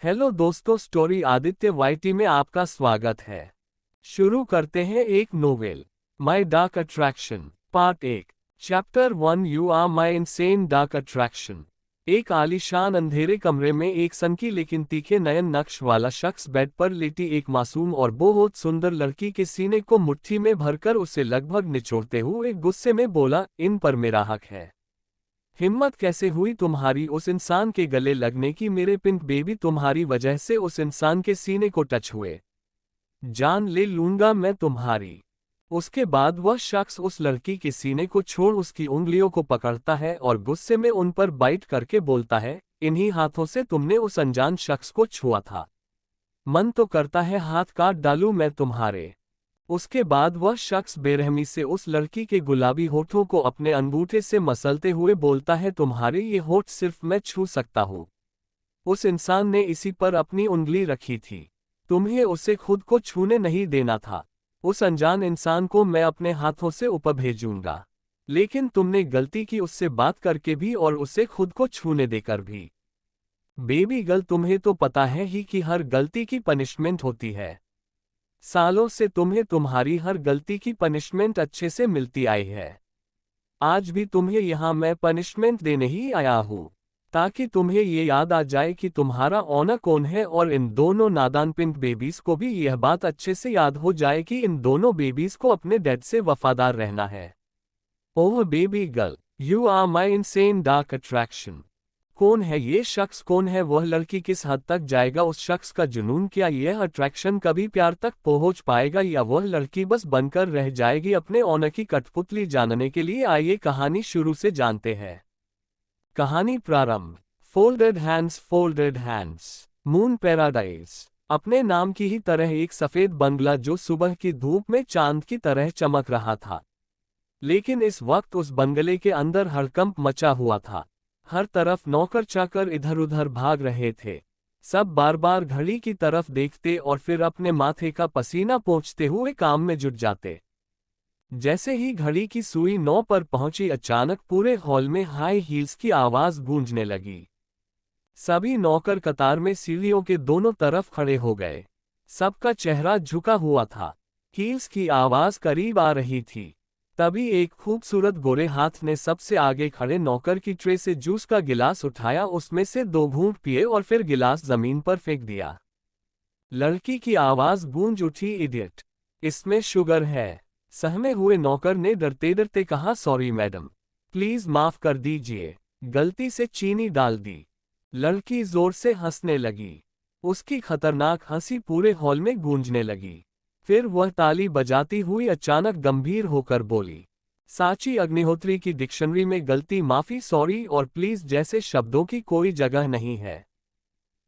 Hello दोस्तों, story Aditya YT में आपका स्वागत है। शुरू करते हैं एक novel, my dark attraction part 1। Chapter 1, you are my insane dark attraction. एक आलीशान अंधेरे कमरे में एक सनकी लेकिन तीखे नयन नक्श वाला शख्स बेड पर लेटी एक मासूम और बहुत सुंदर लड़की के सीने को मुट्ठी में भरकर उसे लगभग निचोड़ते हुए गुस्से में बोला, इन पर मेरा हक है। हिम्मत कैसे हुई तुम्हारी उस इंसान के गले लगने की? मेरे पिंक बेबी तुम्हारी वजह से उस इंसान के सीने को टच हुए। जान ले लूंगा मैं तुम्हारी। उसके बाद वह शख्स उस लड़की के सीने को छोड़ उसकी उंगलियों को पकड़ता है और गुस्से में उन पर बाइट करके बोलता है, इन्हीं हाथों से तुमने उस अनजान शख्स को छुआ था। मन तो करता है हाथ काट डालूं मैं तुम्हारे। उसके बाद वह शख्स बेरहमी से उस लड़की के गुलाबी होठों को अपने अंगूठे से मसलते हुए बोलता है, तुम्हारे ये होठ सिर्फ मैं छू सकता हूँ। उस इंसान ने इसी पर अपनी उंगली रखी थी। तुम्हें उसे खुद को छूने नहीं देना था। उस अनजान इंसान को मैं अपने हाथों से ऊपर भेजूंगा। लेकिन तुमने गलती की उससे बात करके भी और उसे खुद को छूने देकर भी। बेबी गर्ल, तुम्हें तो पता है ही कि हर गलती की पनिशमेंट होती है। सालों से तुम्हें तुम्हारी हर गलती की पनिशमेंट अच्छे से मिलती आई है। आज भी तुम्हें यहाँ मैं पनिशमेंट देने ही आया हूँ, ताकि तुम्हें ये याद आ जाए कि तुम्हारा ऑनर कौन है, और इन दोनों नादान पिंक बेबीज को भी यह बात अच्छे से याद हो जाए कि इन दोनों बेबीज को अपने डैड से वफादार रहना है। Oh baby girl, you are my insane dark attraction. कौन है ये शख्स? कौन है वह लड़की? किस हद तक जाएगा उस शख्स का जुनून? क्या यह अट्रैक्शन कभी प्यार तक पहुंच पाएगा, या वह लड़की बस बनकर रह जाएगी अपने ऑनर की कठपुतली? जानने के लिए आइए कहानी शुरू से जानते हैं। कहानी प्रारंभ। Folded hands, folded hands. Moon paradise. अपने नाम की ही तरह एक सफेद बंगला जो सुबह की धूप में चांद की तरह चमक रहा था। लेकिन इस वक्त उस बंगले के अंदर हड़कंप मचा हुआ था। हर तरफ नौकर चाकर इधर उधर भाग रहे थे। सब बार बार घड़ी की तरफ देखते और फिर अपने माथे का पसीना पोंछते हुए काम में जुट जाते। जैसे ही घड़ी की सुई 9 पर पहुंची, अचानक पूरे हॉल में हाई हील्स की आवाज गूंजने लगी। सभी नौकर कतार में सीढ़ियों के दोनों तरफ खड़े हो गए। सबका चेहरा झुका हुआ था। हील्स की आवाज करीब आ रही थी। तभी एक खूबसूरत गोरे हाथ ने सबसे आगे खड़े नौकर की ट्रे से जूस का गिलास उठाया, उसमें से 2 घूंट पिए और फिर गिलास जमीन पर फेंक दिया। लड़की की आवाज गूंज उठी, इडियट, इसमें शुगर है। सहमे हुए नौकर ने डरते डरते कहा, सॉरी मैडम, प्लीज माफ कर दीजिए, गलती से चीनी डाल दी। लड़की जोर से हंसने लगी। उसकी खतरनाक हंसी पूरे हॉल में गूंजने लगी। फिर वह ताली बजाती हुई अचानक गंभीर होकर बोली, साची अग्निहोत्री की डिक्शनरी में गलती, माफी, सॉरी और प्लीज जैसे शब्दों की कोई जगह नहीं है।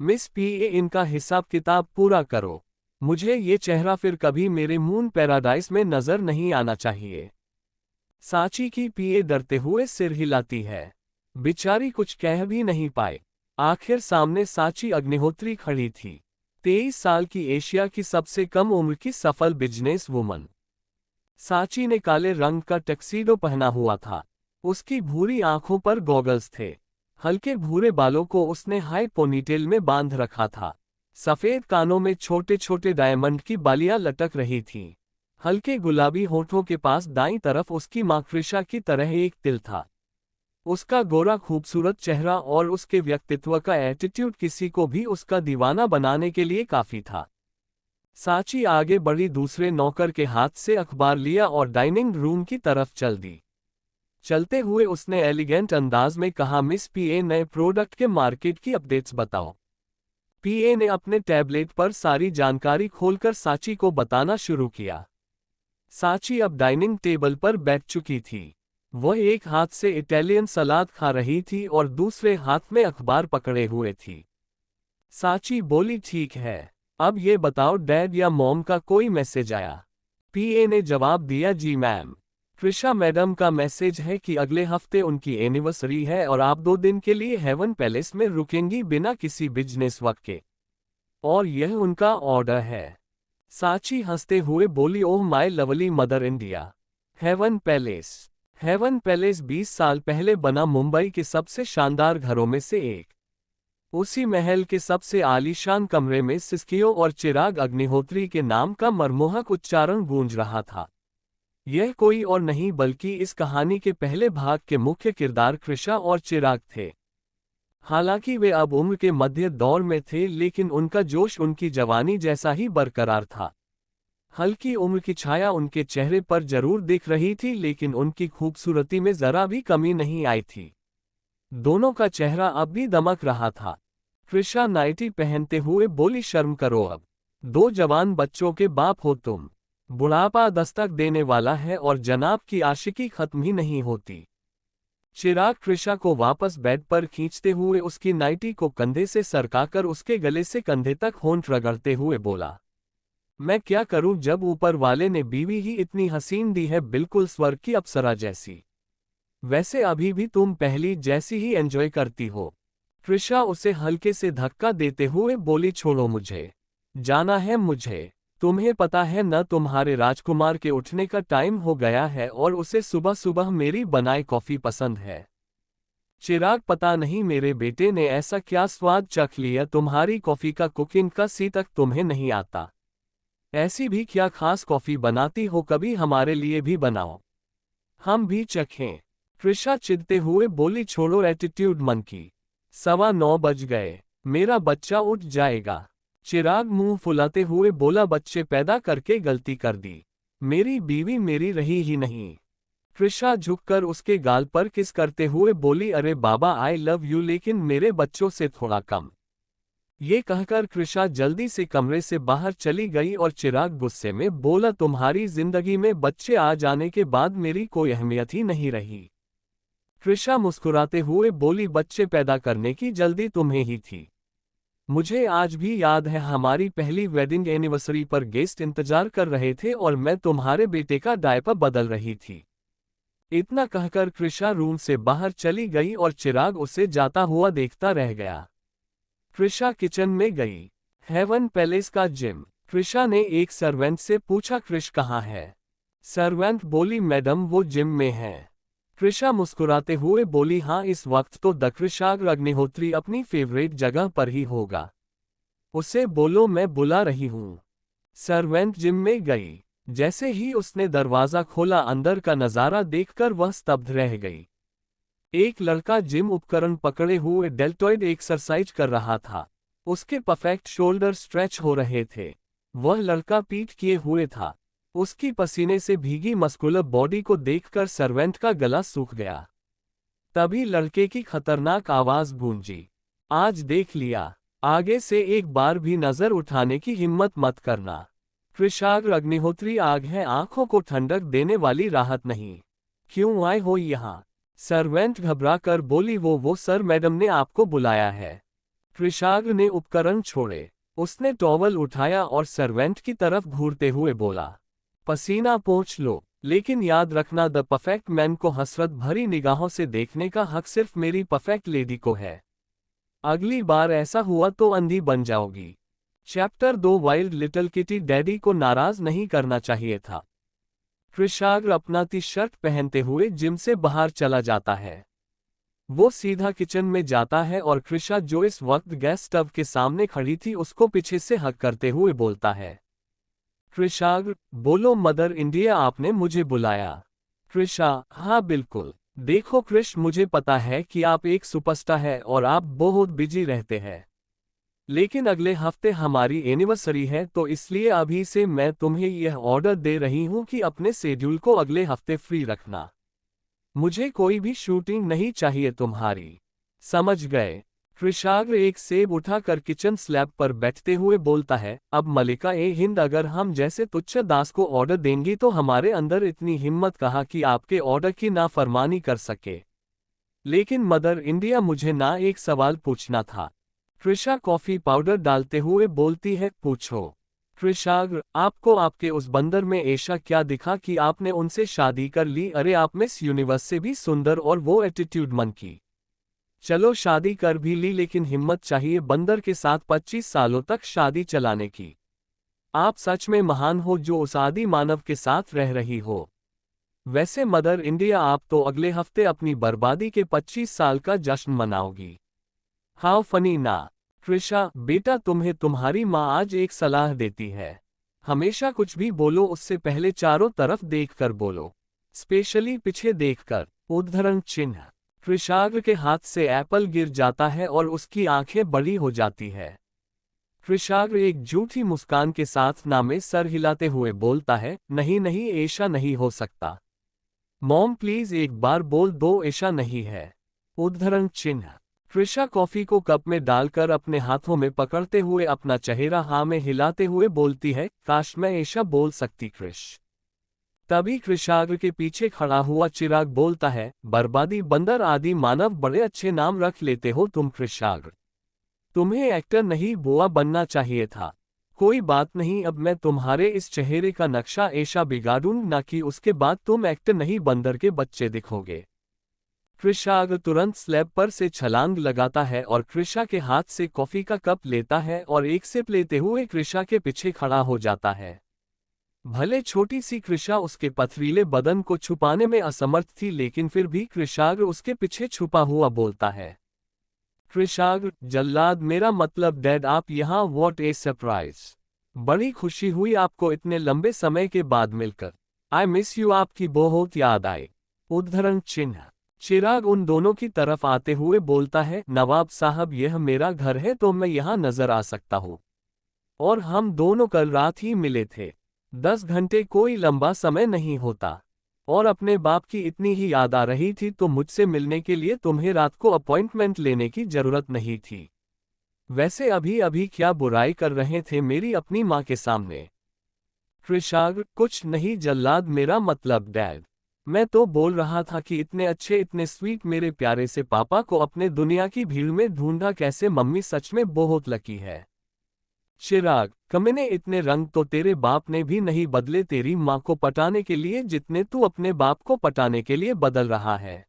मिस पीए, इनका हिसाब किताब पूरा करो। मुझे ये चेहरा फिर कभी मेरे मून पैराडाइज में नजर नहीं आना चाहिए। साची की पीए डरते हुए सिर हिलाती है। बेचारी कुछ कह भी नहीं पाए। आखिर सामने साची अग्निहोत्री खड़ी थी, 23 साल की, एशिया की सबसे कम उम्र की सफल बिजनेस वुमन। साची ने काले रंग का टक्सीडो पहना हुआ था। उसकी भूरी आंखों पर गॉगल्स थे। हल्के भूरे बालों को उसने हाई पोनीटेल में बांध रखा था। सफेद कानों में छोटे छोटे डायमंड की बालियां लटक रही थीं। हल्के गुलाबी होठों के पास दाईं तरफ उसकी माकृषा की तरह एक तिल था। उसका गोरा खूबसूरत चेहरा और उसके व्यक्तित्व का एटीट्यूड किसी को भी उसका दीवाना बनाने के लिए काफी था। साची आगे बढ़ी, दूसरे नौकर के हाथ से अखबार लिया और डाइनिंग रूम की तरफ चल दी। चलते हुए उसने एलिगेंट अंदाज में कहा, मिस पीए, नए प्रोडक्ट के मार्केट की अपडेट्स बताओ। पीए ने अपने टैबलेट पर सारी जानकारी खोलकर साची को बताना शुरू किया। साची अब डाइनिंग टेबल पर बैठ चुकी थी। वह एक हाथ से इटालियन सलाद खा रही थी और दूसरे हाथ में अखबार पकड़े हुए थी। साची बोली, ठीक है, अब ये बताओ, डैड या मॉम का कोई मैसेज आया? पीए ने जवाब दिया, जी मैम, ट्रिशा मैडम का मैसेज है कि अगले हफ्ते उनकी एनिवर्सरी है और आप 2 दिन के लिए हेवन पैलेस में रुकेंगी बिना किसी बिजनेस वक्त के, और यह उनका ऑर्डर है। साची हंसते हुए बोली, oh my lovely mother India. Heaven palace. Heaven palace 20 साल पहले बना मुंबई के सबसे शानदार घरों में से एक। उसी महल के सबसे आलीशान कमरे में सिस्कियो और चिराग अग्निहोत्री के नाम का मनमोहक उच्चारण गूंज रहा था। यह कोई और नहीं बल्कि इस कहानी के पहले भाग के मुख्य किरदार कृषा और चिराग थे। हालांकि वे अब उम्र के मध्य दौर में थे, लेकिन उनका जोश उनकी जवानी जैसा ही बरकरार था। हल्की उम्र की छाया उनके चेहरे पर जरूर दिख रही थी, लेकिन उनकी खूबसूरती में जरा भी कमी नहीं आई थी। दोनों का चेहरा अब भी दमक रहा था। कृषा नाइटी पहनते हुए बोली, शर्म करो, अब 2 जवान बच्चों के बाप हो तुम। बुढ़ापा दस्तक देने वाला है और जनाब की आशिकी खत्म ही नहीं होती। चिराग कृषा को वापस बेड पर खींचते हुए उसकी नाइटी को कंधे से सरकाकर उसके गले से कंधे तक होंठ रगड़ते हुए बोला, मैं क्या करूं जब ऊपर वाले ने बीवी ही इतनी हसीन दी है, बिल्कुल स्वर्ग की अप्सरा जैसी। वैसे अभी भी तुम पहली जैसी ही एंजॉय करती हो। कृषा उसे हल्के से धक्का देते हुए बोली, छोड़ो मुझे, जाना है मुझे। तुम्हें पता है न, तुम्हारे राजकुमार के उठने का टाइम हो गया है और उसे सुबह सुबह मेरी बनाई कॉफी पसंद है। चिराग, पता नहीं मेरे बेटे ने ऐसा क्या स्वाद चख लिया तुम्हारी कॉफी का, कुकिंग का सी तक तुम्हें नहीं आता। ऐसी भी क्या खास कॉफी बनाती हो, कभी हमारे लिए भी बनाओ, हम भी चखें। कृषा चिढ़ते हुए बोली, छोड़ो एटीट्यूड मन की। 9:15 बज गए, मेरा बच्चा उठ जाएगा। चिराग मुंह फुलाते हुए बोला, बच्चे पैदा करके गलती कर दी, मेरी बीवी मेरी रही ही नहीं। कृषा झुककर उसके गाल पर किस करते हुए बोली, अरे बाबा आई लव यू, लेकिन मेरे बच्चों से थोड़ा कम। ये कहकर कृषा जल्दी से कमरे से बाहर चली गई और चिराग गुस्से में बोला, तुम्हारी जिंदगी में बच्चे आ जाने के बाद मेरी कोई अहमियत ही नहीं रही। कृषा मुस्कुराते हुए बोली, बच्चे पैदा करने की जल्दी तुम्हें ही थी। मुझे आज भी याद है, हमारी पहली वेडिंग एनिवर्सरी पर गेस्ट इंतजार कर रहे थे और मैं तुम्हारे बेटे का डायपर बदल रही थी। इतना कहकर कृषा रूम से बाहर चली गई और चिराग उसे जाता हुआ देखता रह गया। कृषा किचन में गई। हेवन पैलेस का जिम। कृषा ने एक सर्वेंट से पूछा, कृष कहाँ है? सर्वेंट बोली, मैडम वो जिम में है। कृषा मुस्कुराते हुए बोली, हाँ इस वक्त तो कृषाग अग्निहोत्री अपनी फेवरेट जगह पर ही होगा, उसे बोलो मैं बुला रही हूँ। सर्वेंट जिम में गई। जैसे ही उसने दरवाजा खोला, अंदर का नजारा देखकर वह स्तब्ध रह गई। एक लड़का जिम उपकरण पकड़े हुए डेल्टॉइड एक्सरसाइज कर रहा था। उसके परफेक्ट शोल्डर स्ट्रेच हो रहे थे। वह लड़का पीठ किए हुए था। उसकी पसीने से भीगी मस्कुलर बॉडी को देखकर सर्वेंट का गला सूख गया। तभी लड़के की खतरनाक आवाज गूंजी, आज देख लिया, आगे से एक बार भी नजर उठाने की हिम्मत मत करना। कृषाग अग्निहोत्री आग है, आंखों को ठंडक देने वाली राहत नहीं। क्यों आए हो यहाँ? सर्वेंट घबराकर बोली, वो सर मैडम ने आपको बुलाया है। कृषाग ने उपकरण छोड़े। उसने टॉवल उठाया और सर्वेंट की तरफ घूरते हुए बोला, पसीना पोंछ लो, लेकिन याद रखना द परफेक्ट मैन को हसरत भरी निगाहों से देखने का हक सिर्फ मेरी परफेक्ट लेडी को है। अगली बार ऐसा हुआ तो अंधी बन जाओगी। Chapter 2 wild little kitty. Daddy को नाराज नहीं करना चाहिए था। कृषाग अपना टी शर्ट पहनते हुए जिम से बाहर चला जाता है। वो सीधा किचन में जाता है और कृषा, जो इस वक्त गैस स्टव के सामने खड़ी थी, उसको पीछे से हक करते हुए बोलता है, कृषाग बोलो मदर इंडिया आपने मुझे बुलाया। कृषा, हाँ बिल्कुल। देखो कृष, मुझे पता है कि आप एक सुपरस्टार हैं और आप बहुत बिजी रहते हैं, लेकिन अगले हफ्ते हमारी एनिवर्सरी है, तो इसलिए अभी से मैं तुम्हें यह ऑर्डर दे रही हूँ कि अपने शेड्यूल को अगले हफ्ते फ्री रखना। मुझे कोई भी शूटिंग नहीं चाहिए तुम्हारी, समझ गए? कृषाग्र एक सेब उठाकर किचन स्लैब पर बैठते हुए बोलता है, अब मलिका ए हिंद, अगर हम जैसे तुच्छ दास को ऑर्डर देंगी तो हमारे अंदर इतनी हिम्मत कहाँ कि आपके ऑर्डर की नाफरमानी कर सके। लेकिन मदर इंडिया, मुझे ना एक सवाल पूछना था। कृषा कॉफी पाउडर डालते हुए बोलती है, पूछो। कृषाग्र, आपको आपके उस बंदर में ऐसा क्या दिखा कि आपने उनसे शादी कर ली? अरे आप मिस यूनिवर्स से भी सुंदर और वो एटीट्यूड मन की। चलो शादी कर भी ली, लेकिन हिम्मत चाहिए बंदर के साथ 25 सालों तक शादी चलाने की। आप सच में महान हो जो उस आदि मानव के साथ रह रही हो। वैसे मदर इंडिया, आप तो अगले हफ्ते अपनी बर्बादी के 25 साल का जश्न मनाओगी। हाउ फनी ना। त्रिशा, बेटा तुम्हें तुम्हारी माँ आज एक सलाह देती है। हमेशा कुछ भी बोलो उससे पहले चारों तरफ देखकर बोलो, स्पेशली पीछे देखकर। उद्धरण चिन्ह। त्रिशाग्र के हाथ से एप्पल गिर जाता है और उसकी आंखें बड़ी हो जाती है। त्रिशाग्र एक झूठी मुस्कान के साथ ना में सर हिलाते हुए बोलता है, नहीं नहीं ऐसा नहीं हो सकता। मॉम प्लीज एक बार बोल दो ऐसा नहीं है। उद्धरण चिन्ह। त्रिशा कॉफी को कप में डालकर अपने हाथों में पकड़ते हुए अपना चेहरा हाँ में हिलाते हुए बोलती है, काश मैं ऐसा बोल सकती कृष। तभी कृषाग्र के पीछे खड़ा हुआ चिराग बोलता है, बर्बादी बंदर आदि मानव बड़े अच्छे नाम रख लेते हो तुम कृषाग्र। तुम्हें एक्टर नहीं बुआ बनना चाहिए था। कोई बात नहीं, अब मैं तुम्हारे इस चेहरे का नक्शा ऐसा बिगाड़ूं ना कि उसके बाद तुम एक्टर नहीं बंदर के बच्चे दिखोगे। कृषाग्र तुरंत स्लैब पर से छलांग लगाता है और कृषा के हाथ से कॉफी का कप लेता है और एक सिप लेते हुए कृषा के पीछे खड़ा हो जाता है। भले छोटी सी कृषा उसके पथरीले बदन को छुपाने में असमर्थ थी, लेकिन फिर भी कृषाग्र उसके पीछे छुपा हुआ बोलता है। कृषाग्र, जल्लाद मेरा मतलब डैड आप यहाँ, व्हाट ए सरप्राइज। बड़ी खुशी हुई आपको इतने लंबे समय के बाद मिलकर। आई मिस यू, आपकी बहुत याद आई। उद्धरण चिन्ह। चिराग उन दोनों की तरफ आते हुए बोलता है, नवाब साहब यह मेरा घर है तो मैं यहाँ नजर आ सकता हूँ। और हम दोनों कल रात ही मिले थे। 10 घंटे कोई लंबा समय नहीं होता। और अपने बाप की इतनी ही याद आ रही थी तो मुझसे मिलने के लिए तुम्हें रात को अपॉइंटमेंट लेने की जरूरत नहीं थी। वैसे अभी अभी क्या बुराई कर रहे थे मेरी अपनी माँ के सामने। कृषाग्र, कुछ नहीं जल्लाद मेरा मतलब डैड। मैं तो बोल रहा था कि इतने अच्छे इतने स्वीट मेरे प्यारे से पापा को अपने दुनिया की भीड़ में ढूंढा कैसे। मम्मी सच में बहुत लकी है। चिराग, कमीने इतने रंग तो तेरे बाप ने भी नहीं बदले तेरी माँ को पटाने के लिए जितने तू अपने बाप को पटाने के लिए बदल रहा है।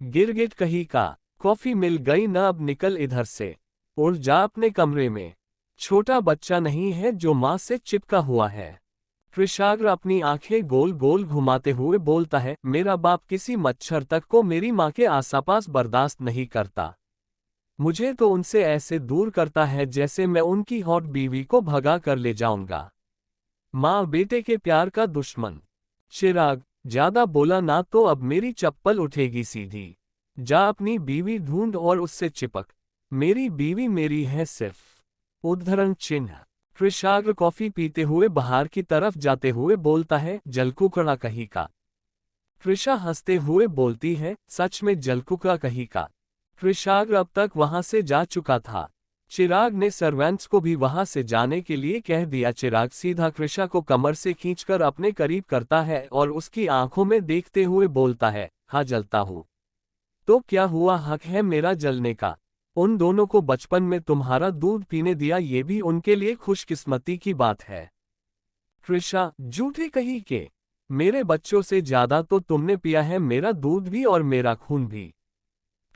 गिरगिट कहीं का। कॉफी मिल गई न, अब निकल इधर से। उड़ जा अपने कमरे में। छोटा बच्चा नहीं है जो माँ से चिपका हुआ है। कृषाग्र अपनी आंखें गोल गोल घुमाते हुए बोलता है, मेरा बाप किसी मच्छर तक को मेरी माँ के आसपास बर्दाश्त नहीं करता। मुझे तो उनसे ऐसे दूर करता है जैसे मैं उनकी हॉट बीवी को भगा कर ले जाऊंगा। माँ बेटे के प्यार का दुश्मन। चिराग, ज्यादा बोला ना तो अब मेरी चप्पल उठेगी सीधी। जा अपनी बीवी ढूंढ और उससे चिपक। मेरी बीवी मेरी है सिर्फ। उद्धरण चिन्ह। कृषाग्र कॉफी पीते हुए बाहर की तरफ जाते हुए बोलता है, जलकुकड़ा कहीं का। कृषा हंसते हुए बोलती है, सच में जलकुकड़ा कहीं का। कृषाग्र अब तक वहां से जा चुका था। चिराग ने सर्वेंट्स को भी वहां से जाने के लिए कह दिया। चिराग सीधा कृषा को कमर से खींचकर अपने करीब करता है और उसकी आंखों में देखते हुए बोलता है, हाँ जलता हूँ। तो क्या हुआ, हक है मेरा जलने का। उन दोनों को बचपन में तुम्हारा दूध पीने दिया, ये भी उनके लिए खुशकिस्मती की बात है। कृषा, झूठे कहीं के। मेरे बच्चों से ज्यादा तो तुमने पिया है मेरा दूध भी और मेरा खून भी।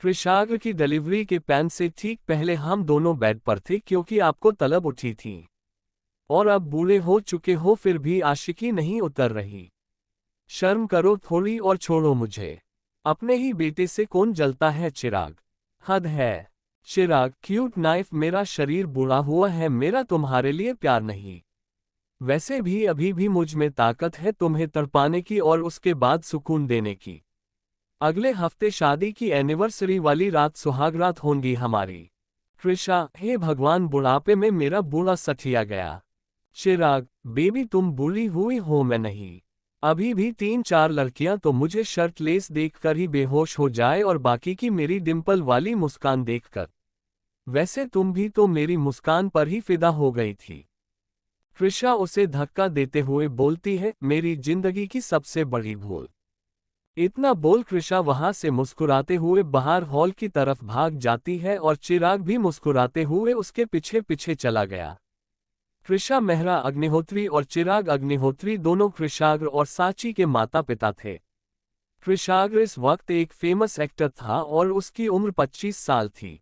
कृषाग्र की डिलीवरी के पैन से ठीक पहले हम दोनों बेड पर थे क्योंकि आपको तलब उठी थी। और अब बूढ़े हो चुके हो फिर भी आशिकी नहीं उतर रही। शर्म करो थोड़ी और छोड़ो मुझे। अपने ही बेटे से कौन जलता है चिराग। हद है। चिराग, क्यूट नाइफ, मेरा शरीर बुरा हुआ है, मेरा तुम्हारे लिए प्यार नहीं। वैसे भी अभी भी मुझ में ताकत है तुम्हें तड़पाने की और उसके बाद सुकून देने की। अगले हफ्ते शादी की एनिवर्सरी वाली रात सुहागरात होंगी हमारी। कृषा, हे भगवान बुढ़ापे में मेरा बूढ़ा सठिया गया। चिराग, बेबी तुम बूढ़ी हुई हो मैं नहीं। अभी भी 3-4 लड़कियां तो मुझे शर्टलेस देखकर ही बेहोश हो जाए और बाकी की मेरी डिंपल वाली मुस्कान देखकर। वैसे तुम भी तो मेरी मुस्कान पर ही फिदा हो गई थी। कृषा उसे धक्का देते हुए बोलती है, मेरी जिंदगी की सबसे बड़ी भूल। इतना बोल कृषा वहां से मुस्कुराते हुए बाहर हॉल की तरफ भाग जाती है और चिराग भी मुस्कुराते हुए उसके पीछे पीछे चला गया। कृषा मेहरा अग्निहोत्री और चिराग अग्निहोत्री दोनों कृषाग्र और साची के माता पिता थे। कृषाग्र इस वक्त एक फेमस एक्टर था और उसकी उम्र 25 साल थी।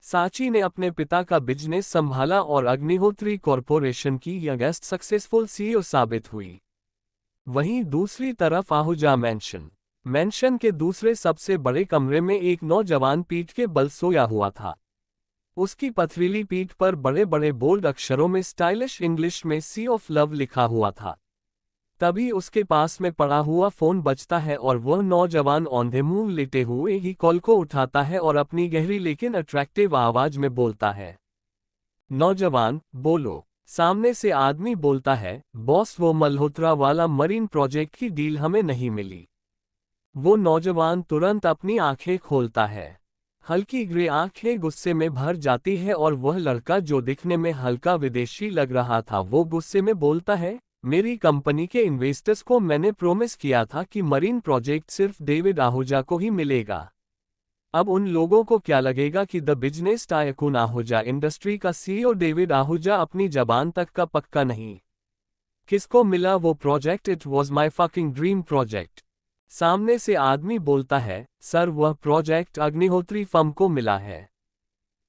साची ने अपने पिता का बिजनेस संभाला और अग्निहोत्री कॉरपोरेशन की यंगेस्ट सक्सेसफुल सीईओ साबित हुई। वहीं दूसरी तरफ आहूजा मैंशन के दूसरे सबसे बड़े कमरे में एक नौजवान पीठ के बल सोया हुआ था। उसकी पथरीली पीठ पर बड़े बड़े बोल्ड अक्षरों में स्टाइलिश इंग्लिश में सी ऑफ लव लिखा हुआ था। तभी उसके पास में पड़ा हुआ फोन बजता है और वह नौजवान औंधे मुंह लेटे हुए ही कॉल को उठाता है और अपनी गहरी लेकिन अट्रैक्टिव आवाज में बोलता है, नौजवान बोलो। सामने से आदमी बोलता है, बॉस वो मल्होत्रा वाला मरीन प्रोजेक्ट की डील हमें नहीं मिली। वो नौजवान तुरंत अपनी आंखें खोलता है। हल्की ग्रे आंखें गुस्से में भर जाती है और वह लड़का जो दिखने में हल्का विदेशी लग रहा था वो गुस्से में बोलता है, मेरी कंपनी के इन्वेस्टर्स को मैंने प्रोमिस किया था कि मरीन प्रोजेक्ट सिर्फ डेविड आहूजा को ही मिलेगा। अब उन लोगों को क्या लगेगा कि the business tycoon Ahuja industry का सीईओ डेविड आहूजा अपनी जबान तक का पक्का नहीं। किसको मिला वो project? It was my fucking dream project. सामने से आदमी बोलता है, सर वह प्रोजेक्ट अग्निहोत्री फर्म को मिला है,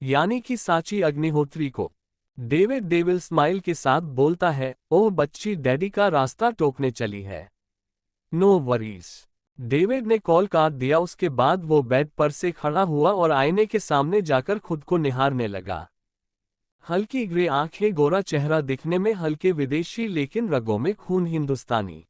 यानी कि साची अग्निहोत्री को। डेविड डेविल स्माइल के साथ बोलता है, ओह बच्ची डैडी का रास्ता टोकने चली है। No worries. डेविड ने कॉल काट दिया। उसके बाद वो बेड पर से खड़ा हुआ और आईने के सामने जाकर खुद को निहारने लगा। हल्की ग्रे आंखें, गोरा चेहरा, दिखने में हल्के विदेशी लेकिन रगों में खून हिंदुस्तानी।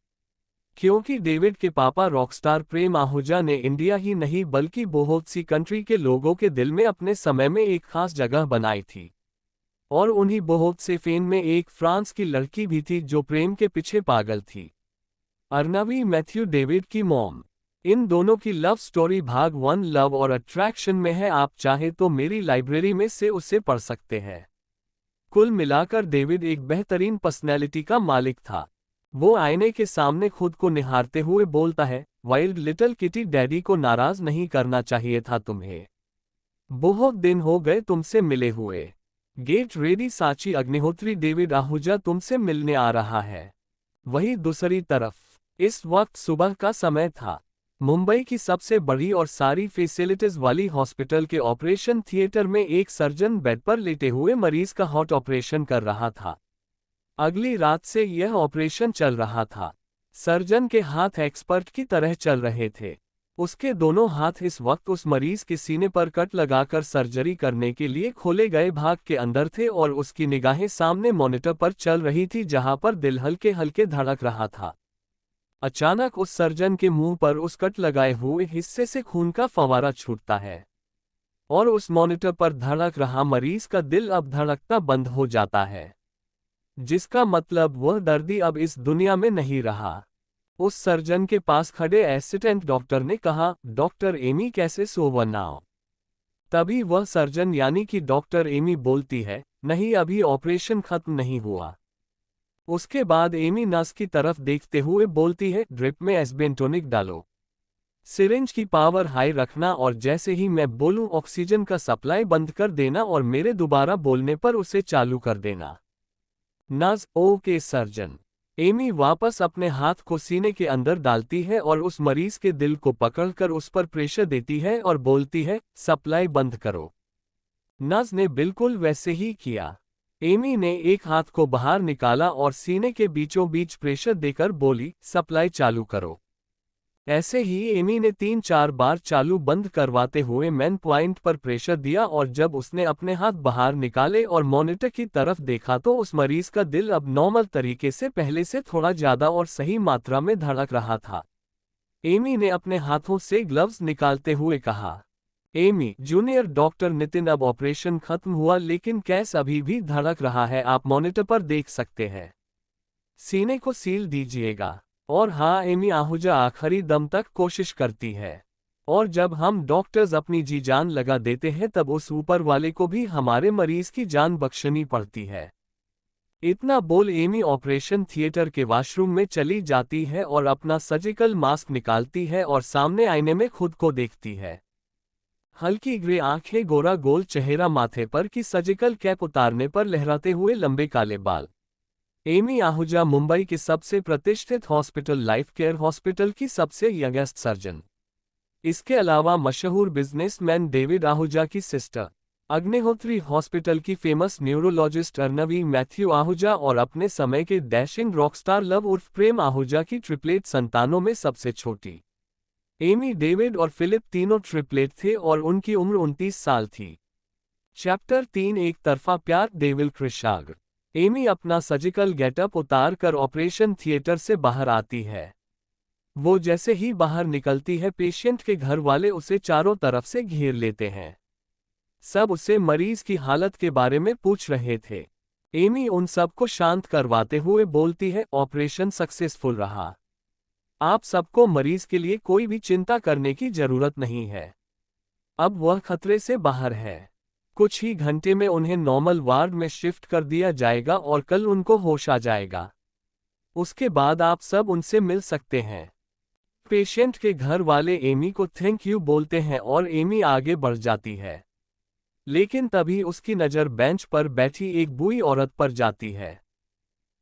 क्योंकि डेविड के पापा रॉकस्टार प्रेम आहूजा ने इंडिया ही नहीं बल्कि बहुत सी कंट्री के लोगों के दिल में अपने समय में एक खास जगह बनाई थी। और उन्हीं बहुत से फैन में एक फ्रांस की लड़की भी थी जो प्रेम के पीछे पागल थी, अर्नवी मैथ्यू, डेविड की मॉम। इन दोनों की लव स्टोरी भाग 1 लव और अट्रैक्शन में है। आप चाहे तो मेरी लाइब्रेरी में से उसे पढ़ सकते हैं। कुल मिलाकर डेविड एक बेहतरीन पर्सनैलिटी का मालिक था। वो आईने के सामने खुद को निहारते हुए बोलता है, वाइल्ड लिटिल किटी, डैडी को नाराज नहीं करना चाहिए था तुम्हें। बहुत दिन हो गए तुमसे मिले हुए। गेट रेडी साची अग्निहोत्री, डेविड आहूजा तुमसे मिलने आ रहा है। वहीं दूसरी तरफ इस वक्त सुबह का समय था। मुंबई की सबसे बड़ी और सारी फैसिलिटीज वाली हॉस्पिटल के ऑपरेशन थिएटर में एक सर्जन बेड पर लेटे हुए मरीज का हार्ट ऑपरेशन कर रहा था। अगली रात से यह ऑपरेशन चल रहा था। सर्जन के हाथ एक्सपर्ट की तरह चल रहे थे। उसके दोनों हाथ इस वक्त उस मरीज के सीने पर कट लगाकर सर्जरी करने के लिए खोले गए भाग के अंदर थे और उसकी निगाहें सामने मॉनिटर पर चल रही थी जहां पर दिल हल्के हल्के धड़क रहा था। अचानक उस सर्जन के मुंह पर उस कट लगाए हुए हिस्से से खून का फव्वारा छूटता है और उस मॉनिटर पर धड़क रहा मरीज का दिल अब धड़कना बंद हो जाता है, जिसका मतलब वह दर्दी अब इस दुनिया में नहीं रहा। उस सर्जन के पास खड़े असिस्टेंट डॉक्टर ने कहा, डॉक्टर एमी कैसे सोवर नाउ? तभी वह सर्जन यानी कि डॉक्टर एमी बोलती है, नहीं अभी ऑपरेशन खत्म नहीं हुआ। उसके बाद एमी नर्स की तरफ देखते हुए बोलती है, ड्रिप में एस्बेंटोनिक डालो, सिरिंज की पावर हाई रखना और जैसे ही मैं बोलूं ऑक्सीजन का सप्लाई बंद कर देना और मेरे दोबारा बोलने पर उसे चालू कर देना। Nurse, okay surgeon. एमी वापस अपने हाथ को सीने के अंदर डालती है और उस मरीज के दिल को पकड़कर उस पर प्रेशर देती है और बोलती है, सप्लाई बंद करो। नर्स ने बिल्कुल वैसे ही किया। एमी ने एक हाथ को बाहर निकाला और सीने के बीचों बीच प्रेशर देकर बोली, सप्लाई चालू करो। ऐसे ही एमी ने 3-4 बार चालू बंद करवाते हुए मेन पॉइंट पर प्रेशर दिया और जब उसने अपने हाथ बाहर निकाले और मॉनिटर की तरफ देखा तो उस मरीज का दिल अब नॉर्मल तरीके से पहले से थोड़ा ज्यादा और सही मात्रा में धड़क रहा था। एमी ने अपने हाथों से ग्लव्स निकालते हुए कहा, एमी, जूनियर डॉक्टर नितिन, अब ऑपरेशन खत्म हुआ लेकिन कैस अभी भी धड़क रहा है, आप मॉनिटर पर देख सकते हैं। सीने को सील दीजिएगा। और हाँ, एमी आहूजा आखिरी दम तक कोशिश करती है और जब हम डॉक्टर्स अपनी जी जान लगा देते हैं तब उस ऊपर वाले को भी हमारे मरीज की जान बख्शनी पड़ती है। इतना बोल एमी ऑपरेशन थिएटर के वॉशरूम में चली जाती है और अपना सर्जिकल मास्क निकालती है और सामने आईने में खुद को देखती है। हल्की ग्रे आंखें, गोरा गोल चेहरा, माथे पर की सर्जिकल कैप उतारने पर लहराते हुए लंबे काले बाल। एमी आहूजा मुंबई के सबसे प्रतिष्ठित हॉस्पिटल लाइफ केयर हॉस्पिटल की सबसे यंगेस्ट सर्जन। इसके अलावा मशहूर बिजनेसमैन डेविड आहूजा की सिस्टर, अग्निहोत्री हॉस्पिटल की फेमस न्यूरोलॉजिस्ट अर्नवी मैथ्यू आहूजा और अपने समय के डैशिंग रॉकस्टार लव उर्फ प्रेम आहूजा की ट्रिपलेट संतानों में सबसे छोटी। एमी, डेविड और फिलिप तीनों ट्रिपलेट थे और उनकी उम्र 29 साल थी। चैप्टर 3 एक तरफा प्यार डेविल कृशाग। एमी अपना सर्जिकल गेटअप उतार कर ऑपरेशन थिएटर से बाहर आती है। वो जैसे ही बाहर निकलती है पेशेंट के घर वाले उसे चारों तरफ से घेर लेते हैं। सब उससे मरीज की हालत के बारे में पूछ रहे थे। एमी उन सब को शांत करवाते हुए बोलती है, ऑपरेशन सक्सेसफुल रहा। आप सबको मरीज के लिए कोई भी चिंता करने की जरूरत नहीं है। अब वह खतरे से बाहर है। कुछ ही घंटे में उन्हें नॉर्मल वार्ड में शिफ्ट कर दिया जाएगा और कल उनको होश आ जाएगा। उसके बाद आप सब उनसे मिल सकते हैं। पेशेंट के घर वाले एमी को थैंक यू बोलते हैं और एमी आगे बढ़ जाती है। लेकिन तभी उसकी नज़र बेंच पर बैठी एक बूढ़ी औरत पर जाती है,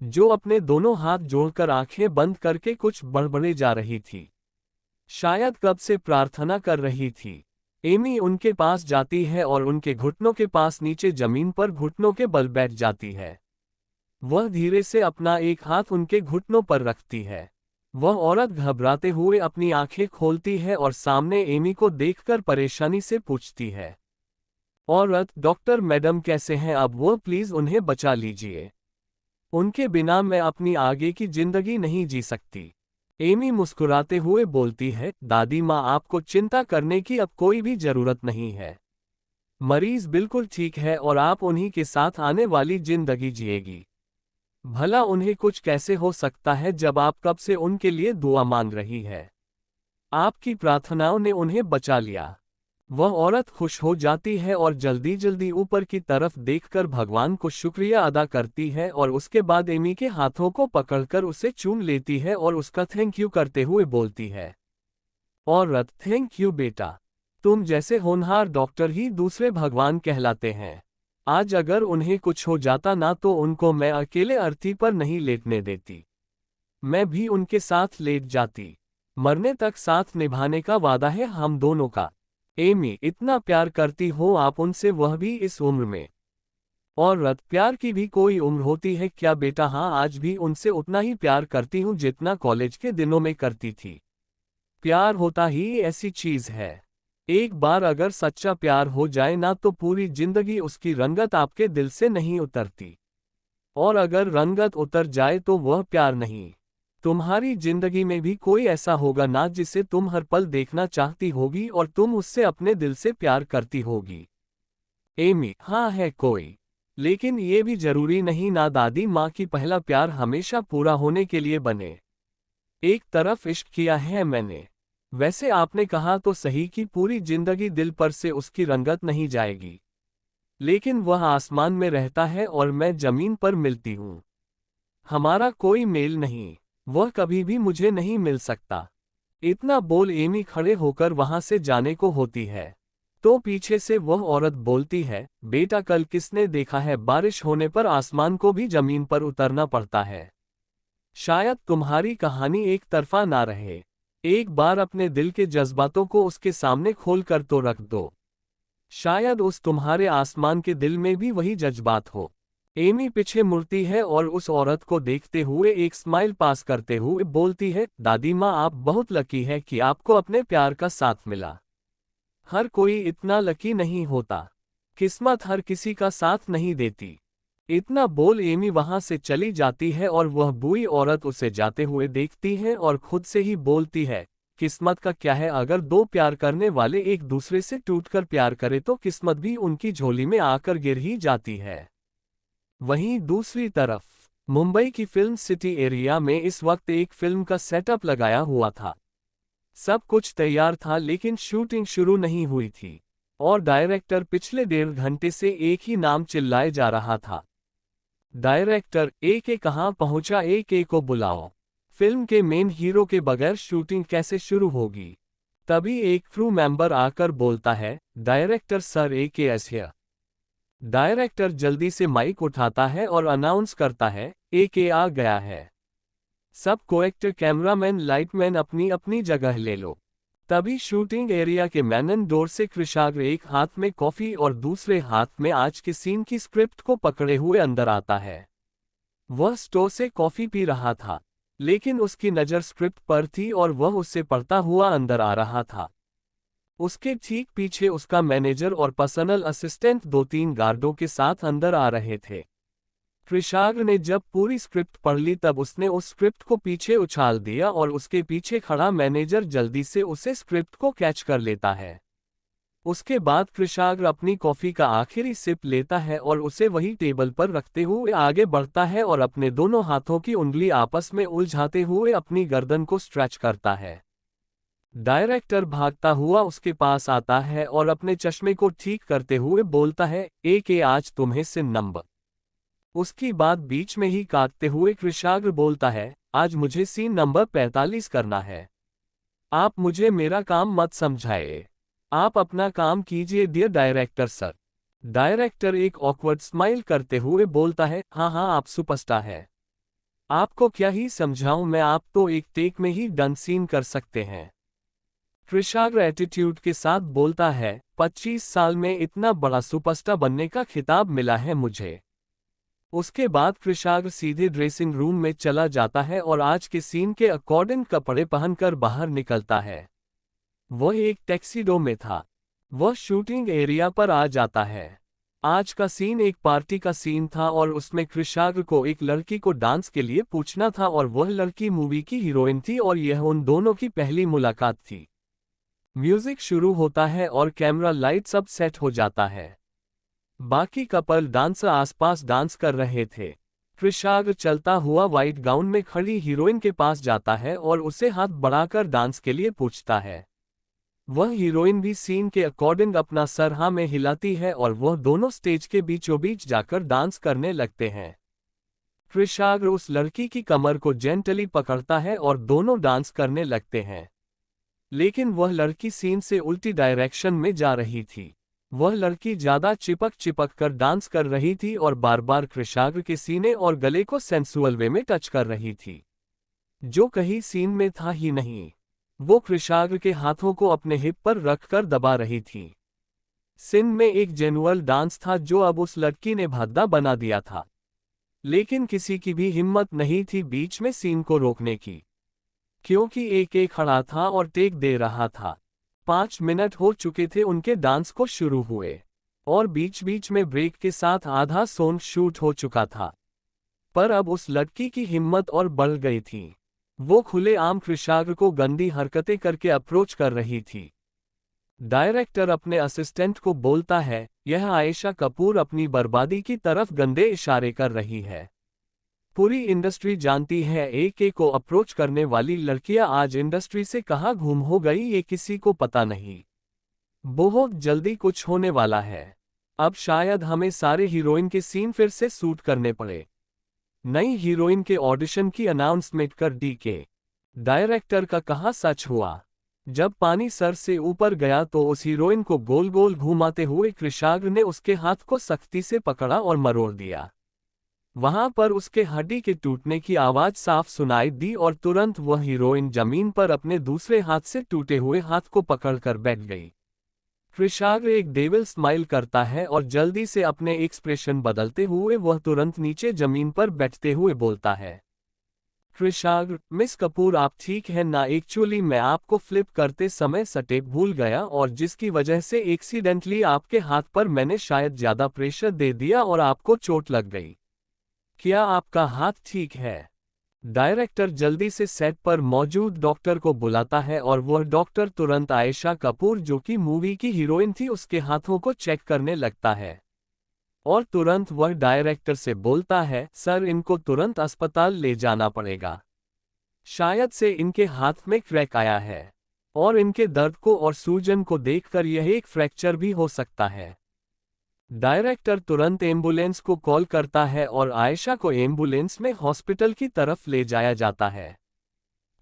जो अपने दोनों हाथ जोड़कर आंखें बंद करके कुछ बड़बड़े जा रही थी। शायद कब से प्रार्थना कर रही थी। एमी उनके पास जाती है और उनके घुटनों के पास नीचे जमीन पर घुटनों के बल बैठ जाती है। वह धीरे से अपना एक हाथ उनके घुटनों पर रखती है। वह औरत घबराते हुए अपनी आंखें खोलती है और सामने एमी को देखकर परेशानी से पूछती है, औरत, डॉक्टर मैडम कैसे हैं? अब वो प्लीज उन्हें बचा लीजिए। उनके बिना मैं अपनी आगे की जिंदगी नहीं जी सकती। एमी मुस्कुराते हुए बोलती है, दादी माँ, आपको चिंता करने की अब कोई भी जरूरत नहीं है। मरीज बिल्कुल ठीक है और आप उन्हीं के साथ आने वाली जिंदगी जिएगी। भला उन्हें कुछ कैसे हो सकता है जब आप कब से उनके लिए दुआ मांग रही है। आपकी प्रार्थनाओं ने उन्हें बचा लिया। वह औरत खुश हो जाती है और जल्दी जल्दी ऊपर की तरफ देखकर भगवान को शुक्रिया अदा करती है और उसके बाद एमी के हाथों को पकड़कर उसे चूम लेती है और उसका थैंक यू करते हुए बोलती है, औरत, थैंक यू बेटा। तुम जैसे होनहार डॉक्टर ही दूसरे भगवान कहलाते हैं। आज अगर उन्हें कुछ हो जाता ना तो उनको मैं अकेले अर्थी पर नहीं लेटने देती। मैं भी उनके साथ लेट जाती। मरने तक साथ निभाने का वादा है हम दोनों का। एमी, इतना प्यार करती हो आप उनसे, वह भी इस उम्र में। औरत, प्यार की भी कोई उम्र होती है क्या बेटा? हाँ, आज भी उनसे उतना ही प्यार करती हूँ जितना कॉलेज के दिनों में करती थी। प्यार होता ही ऐसी चीज है, एक बार अगर सच्चा प्यार हो जाए ना तो पूरी जिंदगी उसकी रंगत आपके दिल से नहीं उतरती। और अगर रंगत उतर जाए तो वह प्यार नहीं। तुम्हारी जिंदगी में भी कोई ऐसा होगा ना जिसे तुम हर पल देखना चाहती होगी और तुम उससे अपने दिल से प्यार करती होगी। एमी, हाँ है कोई, लेकिन ये भी जरूरी नहीं ना दादी माँ की पहला प्यार हमेशा पूरा होने के लिए बने। एक तरफ इश्क किया है मैंने। वैसे आपने कहा तो सही कि पूरी जिंदगी दिल पर से उसकी रंगत नहीं जाएगी, लेकिन वह आसमान में रहता है और मैं जमीन पर मिलती हूँ। हमारा कोई मेल नहीं, वह कभी भी मुझे नहीं मिल सकता। इतना बोल एमी खड़े होकर वहां से जाने को होती है, तो पीछे से वह औरत बोलती है, बेटा कल किसने देखा है बारिश होने पर आसमान को भी जमीन पर उतरना पड़ता है। शायद तुम्हारी कहानी एक तरफा ना रहे। एक बार अपने दिल के जज्बातों को उसके सामने खोल कर तो रख दो। शायद उस तुम्हारे आसमान के दिल में भी वही जज्बात हो। एमी पीछे मुड़ती है और उस औरत को देखते हुए एक स्माइल पास करते हुए बोलती है, दादी माँ, आप बहुत लकी है कि आपको अपने प्यार का साथ मिला। हर कोई इतना लकी नहीं होता। किस्मत हर किसी का साथ नहीं देती। इतना बोल एमी वहां से चली जाती है और वह बूढ़ी औरत उसे जाते हुए देखती है और खुद से ही बोलती है, किस्मत का क्या है, अगर दो प्यार करने वाले एक दूसरे से टूटकर प्यार करे तो किस्मत भी उनकी झोली में आकर गिर ही जाती है। वहीं दूसरी तरफ मुंबई की फिल्म सिटी एरिया में इस वक्त एक फिल्म का सेटअप लगाया हुआ था। सब कुछ तैयार था लेकिन शूटिंग शुरू नहीं हुई थी और डायरेक्टर पिछले 1.5 घंटे से एक ही नाम चिल्लाए जा रहा था, डायरेक्टर ए कहाँ पहुंचा, ए को बुलाओ। फिल्म के मेन हीरो के बगैर शूटिंग कैसे शुरू होगी? तभी एक क्रू मेंबर आकर बोलता है, director sir, S here. Director जल्दी से माइक उठाता है और अनाउंस करता है, ए आ गया है। सब को एक्टर, कैमरामैन, लाइटमैन अपनी अपनी जगह ले लो। तभी शूटिंग एरिया के मैनन डोर से कृषाग्र एक हाथ में कॉफी और दूसरे हाथ में आज के सीन की स्क्रिप्ट को पकड़े हुए अंदर आता है। वह स्टोर से कॉफी पी रहा था, लेकिन उसकी नज़र स्क्रिप्ट पर थी और वह उससे पढ़ता हुआ अंदर आ रहा था। उसके ठीक पीछे उसका मैनेजर और पर्सनल असिस्टेंट 2-3 गार्डों के साथ अंदर आ रहे थे। कृषाग्र ने जब पूरी स्क्रिप्ट पढ़ ली तब उसने उस स्क्रिप्ट को पीछे उछाल दिया और उसके पीछे खड़ा मैनेजर जल्दी से उसे स्क्रिप्ट को कैच कर लेता है। उसके बाद कृषाग्र अपनी कॉफी का आखिरी सिप लेता है और उसे वही टेबल पर रखते हुए आगे बढ़ता है और अपने दोनों हाथों की उंगली आपस में उलझाते हुए अपनी गर्दन को स्ट्रेच करता है। डायरेक्टर भागता हुआ उसके पास आता है और अपने चश्मे को ठीक करते हुए बोलता है, ए आज तुम्हें सीन नंबर। उसकी बात बीच में ही काटते हुए कृषाग्र बोलता है, आज मुझे सीन नंबर 45 करना है। आप मुझे मेरा काम मत समझाइए। आप अपना काम कीजिए डियर डायरेक्टर सर। डायरेक्टर एक ऑकवर्ड स्माइल करते हुए बोलता है, हाँ हाँ आप सुपरस्टार है। आपको क्या ही समझाऊं मैं, आप तो एक टेक में ही डन सीन कर सकते हैं। कृषाग्र एटीट्यूड के साथ बोलता है, 25 साल में इतना बड़ा सुपरस्टार बनने का खिताब मिला है मुझे। उसके बाद कृषाग्र सीधे ड्रेसिंग रूम में चला जाता है और आज के सीन के अकॉर्डिंग कपड़े पहनकर बाहर निकलता है। वह एक टैक्सीडो में था। वह शूटिंग एरिया पर आ जाता है। आज का सीन एक पार्टी का सीन था और उसमें कृषाग्र को एक लड़की को डांस के लिए पूछना था और वह लड़की मूवी की हीरोइन थी और यह उन दोनों की पहली मुलाकात थी। म्यूजिक शुरू होता है और कैमरा लाइट सब सेट हो जाता है। बाकी कपल डांसर आसपास डांस कर रहे थे। कृषाग्र चलता हुआ व्हाइट गाउन में खड़ी हीरोइन के पास जाता है और उसे हाथ बढ़ाकर डांस के लिए पूछता है। वह हीरोइन भी सीन के अकॉर्डिंग अपना सर हाँ में हिलाती है और वह दोनों स्टेज के बीचों बीच जाकर डांस करने लगते हैं। कृषाग्र उस लड़की की कमर को जेंटली पकड़ता है और दोनों डांस करने लगते हैं। लेकिन वह लड़की सीन से उल्टी डायरेक्शन में जा रही थी। वह लड़की ज्यादा चिपक कर डांस कर रही थी और बार बार कृषाग्र के सीने और गले को सेंसुअल वे में टच कर रही थी, जो कहीं सीन में था ही नहीं। वो कृषाग्र के हाथों को अपने हिप पर रखकर दबा रही थी। सीन में एक जेनुअल डांस था जो अब उस लड़की ने भद्दा बना दिया था। लेकिन किसी की भी हिम्मत नहीं थी बीच में सीन को रोकने की, क्योंकि एक खड़ा था और टेक दे रहा था। 5 मिनट हो चुके थे उनके डांस को शुरू हुए और बीच बीच में ब्रेक के साथ आधा सॉन्ग शूट हो चुका था। पर अब उस लड़की की हिम्मत और बढ़ गई थी। वो खुलेआम कृषाग्र को गंदी हरकतें करके अप्रोच कर रही थी। डायरेक्टर अपने असिस्टेंट को बोलता है, यह आयशा कपूर अपनी बर्बादी की तरफ गंदे इशारे कर रही है। पूरी इंडस्ट्री जानती है एक को अप्रोच करने वाली लड़कियां आज इंडस्ट्री से कहाँ घूम हो गई ये किसी को पता नहीं। बहुत जल्दी कुछ होने वाला है। अब शायद हमें सारे हीरोइन के सीन फिर से शूट करने पड़े। नई हीरोइन के ऑडिशन की अनाउंसमेंट कर डी डायरेक्टर का कहा सच हुआ। जब पानी सर से ऊपर गया तो उस हीरोइन को गोल गोल घुमाते हुए कृषाग्र ने उसके हाथ को सख्ती से पकड़ा और मरोड़ दिया। वहां पर उसके हड्डी के टूटने की आवाज साफ सुनाई दी और तुरंत वह हीरोइन जमीन पर अपने दूसरे हाथ से टूटे हुए हाथ को पकड़कर बैठ गई। कृषाग्र एक डेविल स्माइल करता है और जल्दी से अपने एक्सप्रेशन बदलते हुए वह तुरंत नीचे जमीन पर बैठते हुए बोलता है, कृषाग्र, मिस कपूर आप ठीक है ना? एक्चुअली मैं आपको फ्लिप करते समय स्टेप भूल गया और जिसकी वजह से एक्सीडेंटली आपके हाथ पर मैंने शायद ज्यादा प्रेशर दे दिया और आपको चोट लग गई। क्या आपका हाथ ठीक है? डायरेक्टर जल्दी से सेट पर मौजूद डॉक्टर को बुलाता है और वह डॉक्टर तुरंत आयशा कपूर जो कि मूवी की हीरोइन थी उसके हाथों को चेक करने लगता है और तुरंत वह डायरेक्टर से बोलता है, सर इनको तुरंत अस्पताल ले जाना पड़ेगा। शायद से इनके हाथ में क्रैक आया है और इनके दर्द को और सूजन को देखकर यह एक फ्रैक्चर भी हो सकता है। डायरेक्टर तुरंत एम्बुलेंस को कॉल करता है और आयशा को एम्बुलेंस में हॉस्पिटल की तरफ ले जाया जाता है।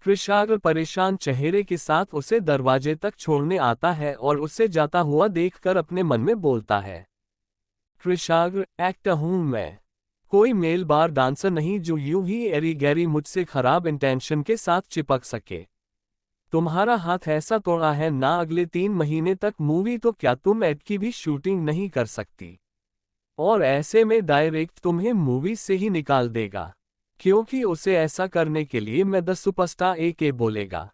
कृषाग्र परेशान चेहरे के साथ उसे दरवाजे तक छोड़ने आता है और उसे जाता हुआ देखकर अपने मन में बोलता है, कृषाग्र, एक्टर हूं मैं, कोई मेल बार डांसर नहीं जो यूं ही एरी गैरी मुझसे खराब इंटेंशन के साथ चिपक सके। तुम्हारा हाथ ऐसा तोड़ा है ना, अगले 3 महीने तक मूवी तो क्या तुम एड की भी शूटिंग नहीं कर सकती और ऐसे में डायरेक्ट तुम्हें मूवी से ही निकाल देगा, क्योंकि उसे ऐसा करने के लिए मैं द सुपरस्टार ए बोलेगा।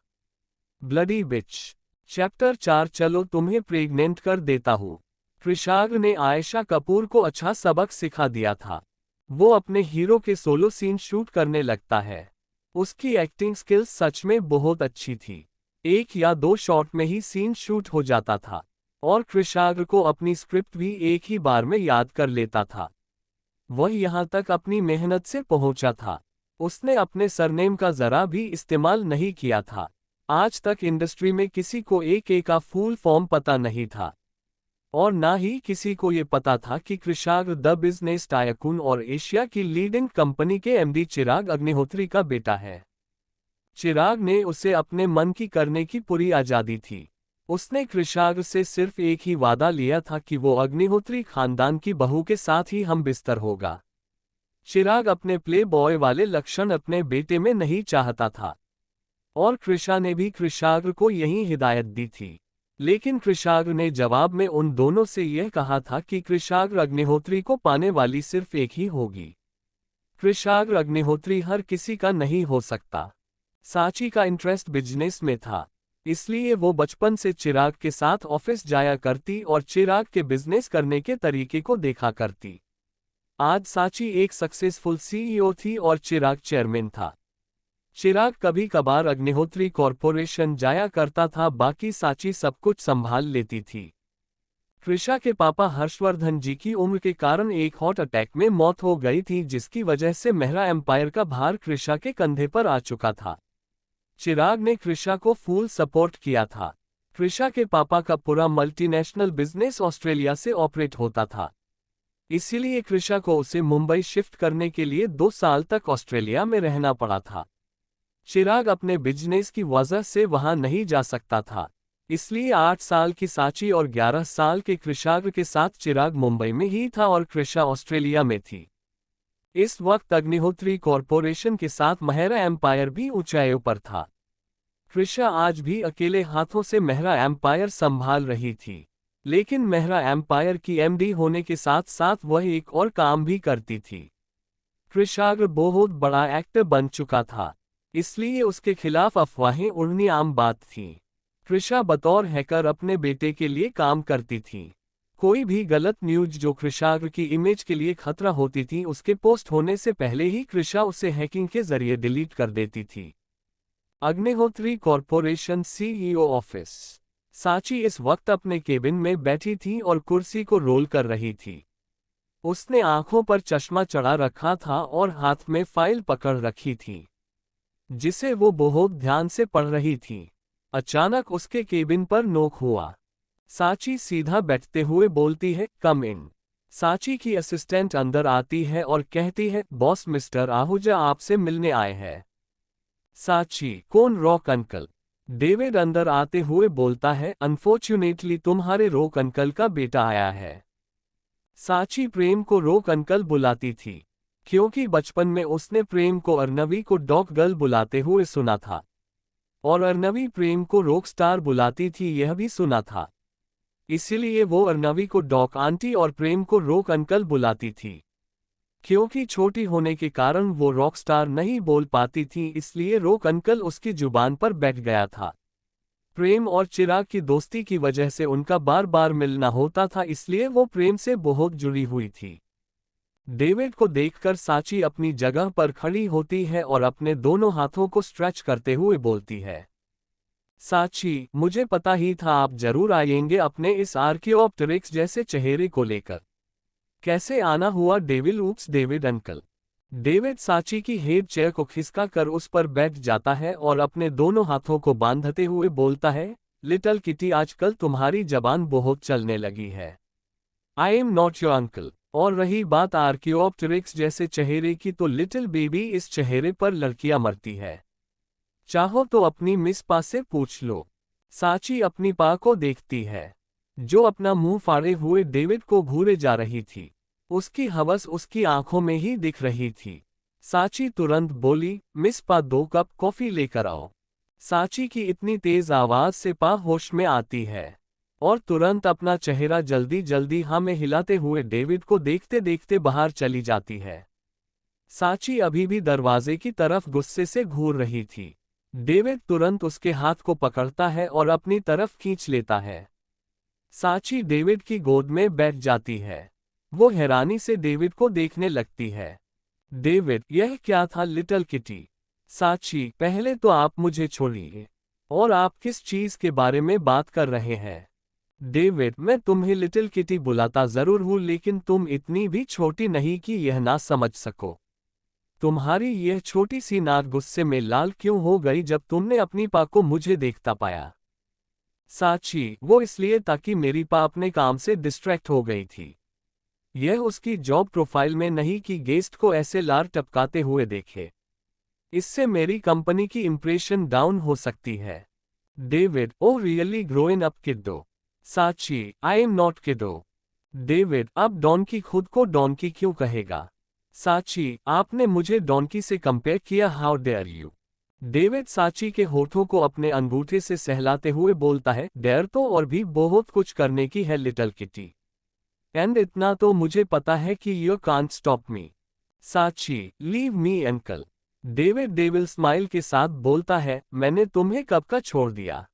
ब्लडी बिच। चैप्टर 4 चलो तुम्हें प्रेग्नेंट कर देता हूँ। कृषाग्र ने आयशा कपूर को अच्छा सबक सिखा दिया था। वो अपने हीरो के सोलो सीन शूट करने लगता है। उसकी एक्टिंग स्किल्स सच में बहुत अच्छी थी। 1 या 2 शॉट में ही सीन शूट हो जाता था और कृषाग्र को अपनी स्क्रिप्ट भी एक ही बार में याद कर लेता था। वह यहाँ तक अपनी मेहनत से पहुंचा था। उसने अपने सरनेम का जरा भी इस्तेमाल नहीं किया था। आज तक इंडस्ट्री में किसी को एक का फुल फॉर्म पता नहीं था और ना ही किसी को ये पता था कि कृषाग्र द बिजनेस टायकून और एशिया की लीडिंग कंपनी के एमडी चिराग अग्निहोत्री का बेटा है। चिराग ने उसे अपने मन की करने की पूरी आज़ादी थी। उसने कृषाग्र से सिर्फ एक ही वादा लिया था कि वो अग्निहोत्री खानदान की बहू के साथ ही हम बिस्तर होगा। चिराग अपने प्ले बॉय वाले लक्षण अपने बेटे में नहीं चाहता था और कृषा ने भी कृषाग्र को यही हिदायत दी थी। लेकिन कृषाग्र ने जवाब में उन दोनों से यह कहा था कि कृषाग्र अग्निहोत्री को पाने वाली सिर्फ एक ही होगी। कृषाग्र अग्निहोत्री हर किसी का नहीं हो सकता। सांची का इंटरेस्ट बिजनेस में था, इसलिए वो बचपन से चिराग के साथ ऑफिस जाया करती और चिराग के बिजनेस करने के तरीके को देखा करती। आज सांची एक सक्सेसफुल सीईओ थी और चिराग चेयरमैन था। चिराग कभी कभार अग्निहोत्री कॉरपोरेशन जाया करता था, बाकी सांची सब कुछ संभाल लेती थी। कृषा के पापा हर्षवर्धन जी की उम्र के कारण एक हार्ट अटैक में मौत हो गई थी, जिसकी वजह से मेहरा एम्पायर का भार कृषा के कंधे पर आ चुका था। चिराग ने कृषा को फुल सपोर्ट किया था। कृषा के पापा का पूरा मल्टीनेशनल बिजनेस ऑस्ट्रेलिया से ऑपरेट होता था, इसीलिए कृषा को उसे मुंबई शिफ्ट करने के लिए 2 साल तक ऑस्ट्रेलिया में रहना पड़ा था। चिराग अपने बिजनेस की वजह से वहां नहीं जा सकता था, इसलिए 8 साल की सांची और 11 साल के कृषाग्र के साथ चिराग मुंबई में ही था और कृषा ऑस्ट्रेलिया में थी। इस वक्त अग्निहोत्री कॉरपोरेशन के साथ मेहरा एम्पायर भी ऊंचाइयों पर था। कृषा आज भी अकेले हाथों से मेहरा एम्पायर संभाल रही थी, लेकिन मेहरा एम्पायर की एमडी होने के साथ साथ वह एक और काम भी करती थी। कृषाग्र बहुत बड़ा एक्टर बन चुका था, इसलिए उसके खिलाफ अफवाहें उड़नी आम बात थी। कृषा बतौर हैकर अपने बेटे के लिए काम करती थी। कोई भी गलत न्यूज जो कृषाग्र की इमेज के लिए खतरा होती थी, उसके पोस्ट होने से पहले ही कृषा उसे हैकिंग के जरिए डिलीट कर देती थी। Agnihotri corporation CEO office. Sanchi इस वक्त अपने केबिन में बैठी थी और कुर्सी को रोल कर रही थी। उसने आंखों पर चश्मा चढ़ा रखा था और हाथ में फाइल पकड़ रखी थी, जिसे वो बहुत ध्यान से पढ़ रही थी। अचानक उसके केबिन पर नॉक हुआ। सांची सीधा बैठते हुए बोलती है, कम इन। सांची की असिस्टेंट अंदर आती है और कहती है, बॉस मिस्टर आहूजा आपसे मिलने आए हैं। सांची, कौन? Rock uncle. डेविड अंदर आते हुए बोलता है, अनफॉर्च्यूनेटली तुम्हारे रॉक अंकल का बेटा आया है। सांची प्रेम को रॉक अंकल बुलाती थी, क्योंकि बचपन में उसने प्रेम को अर्नवी को डॉग गर्ल बुलाते हुए सुना था और अर्नवी प्रेम को रॉक स्टार बुलाती थी, यह भी सुना था। इसीलिए वो अर्नवी को डॉग आंटी और प्रेम को रॉक अंकल बुलाती थी। क्योंकि छोटी होने के कारण वो रॉक स्टार नहीं बोल पाती थी, इसलिए रॉक अंकल उसकी जुबान पर बैठ गया था। प्रेम और चिराग की दोस्ती की वजह से उनका बार बार मिलना होता था, इसलिए वो प्रेम से बहुत जुड़ी हुई थी। डेविड को देखकर सांची अपनी जगह पर खड़ी होती है और अपने दोनों हाथों को स्ट्रेच करते हुए बोलती है, सांची, मुझे पता ही था आप जरूर आएंगे अपने इस आर्कियोप्टेरिक्स जैसे चेहरे को लेकर। कैसे आना हुआ David? Oops David uncle. David Sanchi की हेड चेयर को खिसका कर उस पर बैठ जाता है और अपने दोनों हाथों को बांधते हुए बोलता है, लिटिल किटी, आजकल तुम्हारी जबान बहुत चलने लगी है। आई एम नॉट योर अंकल। और रही बात आर्कियोप्टेरिक्स जैसे चेहरे की, तो लिटिल बेबी, इस चेहरे पर लड़कियां मरती है। चाहो तो अपनी मिस पा से पूछ लो। सांची अपनी पा को देखती है, जो अपना मुंह फाड़े हुए डेविड को घूरे जा रही थी। उसकी हवस उसकी आंखों में ही दिख रही थी। सांची तुरंत बोली, मिस पा, 2 कप कॉफी लेकर आओ। सांची की इतनी तेज आवाज से पा होश में आती है और तुरंत अपना चेहरा जल्दी जल्दी हाँ में हिलाते हुए डेविड को देखते देखते बाहर चली जाती है। सांची अभी भी दरवाजे की तरफ गुस्से से घूर रही थी। डेविड तुरंत उसके हाथ को पकड़ता है और अपनी तरफ खींच लेता है। साची डेविड की गोद में बैठ जाती है। वो हैरानी से डेविड को देखने लगती है। डेविड, यह क्या था लिटिल किटी? साची, पहले तो आप मुझे छोड़िए। और आप किस चीज के बारे में बात कर रहे हैं? डेविड, मैं तुम्हें लिटिल किटी बुलाता जरूर हूं, लेकिन तुम इतनी भी छोटी नहीं कि यह ना समझ सको। तुम्हारी यह छोटी सी नाक गुस्से में लाल क्यों हो गई जब तुमने अपनी पा को मुझे देखता पाया? साची, वो इसलिए ताकि मेरी पा अपने काम से डिस्ट्रैक्ट हो गई थी। यह उसकी जॉब प्रोफाइल में नहीं कि गेस्ट को ऐसे लार टपकाते हुए देखे। इससे मेरी कंपनी की इंप्रेशन डाउन हो सकती है। David, oh really growing up kiddo. Sachi, I am not kiddo. David, अब डॉनकी खुद को डॉनकी क्यों कहेगा? साची, आपने मुझे डॉनकी से कंपेयर किया, हाउ डेयर यू। डेविड साची के होठों को अपने अंगूठे से सहलाते हुए बोलता है, डेयर तो और भी बहुत कुछ करने की है लिटिल किटी। एंड इतना तो मुझे पता है कि you can't stop me. Sachi, leave me uncle. David devil smile के साथ बोलता है, मैंने तुम्हें कब का छोड़ दिया?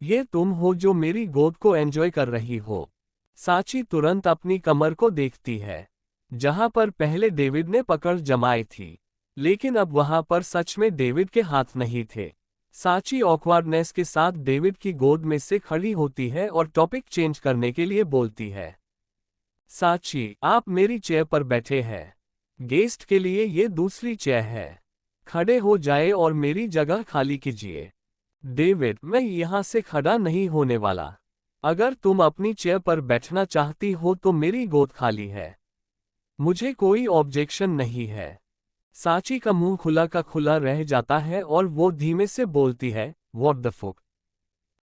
ये तुम हो जो मेरी गोद को एंजॉय कर रही हो। साची तुरंत अपनी कमर को देखती है, जहां पर पहले डेविड ने पकड़ जमाई थी, लेकिन अब वहां पर सच में डेविड के हाथ नहीं थे। साची ऑकवर्डनेस के साथ डेविड की गोद में से खड़ी होती है और टॉपिक चेंज करने के लिए बोलती है, साची, आप मेरी चेयर पर बैठे हैं। गेस्ट के लिए ये दूसरी चेयर है। खड़े हो जाए और मेरी जगह खाली कीजिए। डेविड, मैं यहां से खड़ा नहीं होने वाला। अगर तुम अपनी चेयर पर बैठना चाहती हो तो मेरी गोद खाली है। मुझे कोई ऑब्जेक्शन नहीं है। साची का मुंह खुला का खुला रह जाता है और वो धीमे से बोलती है, व्हाट द फक।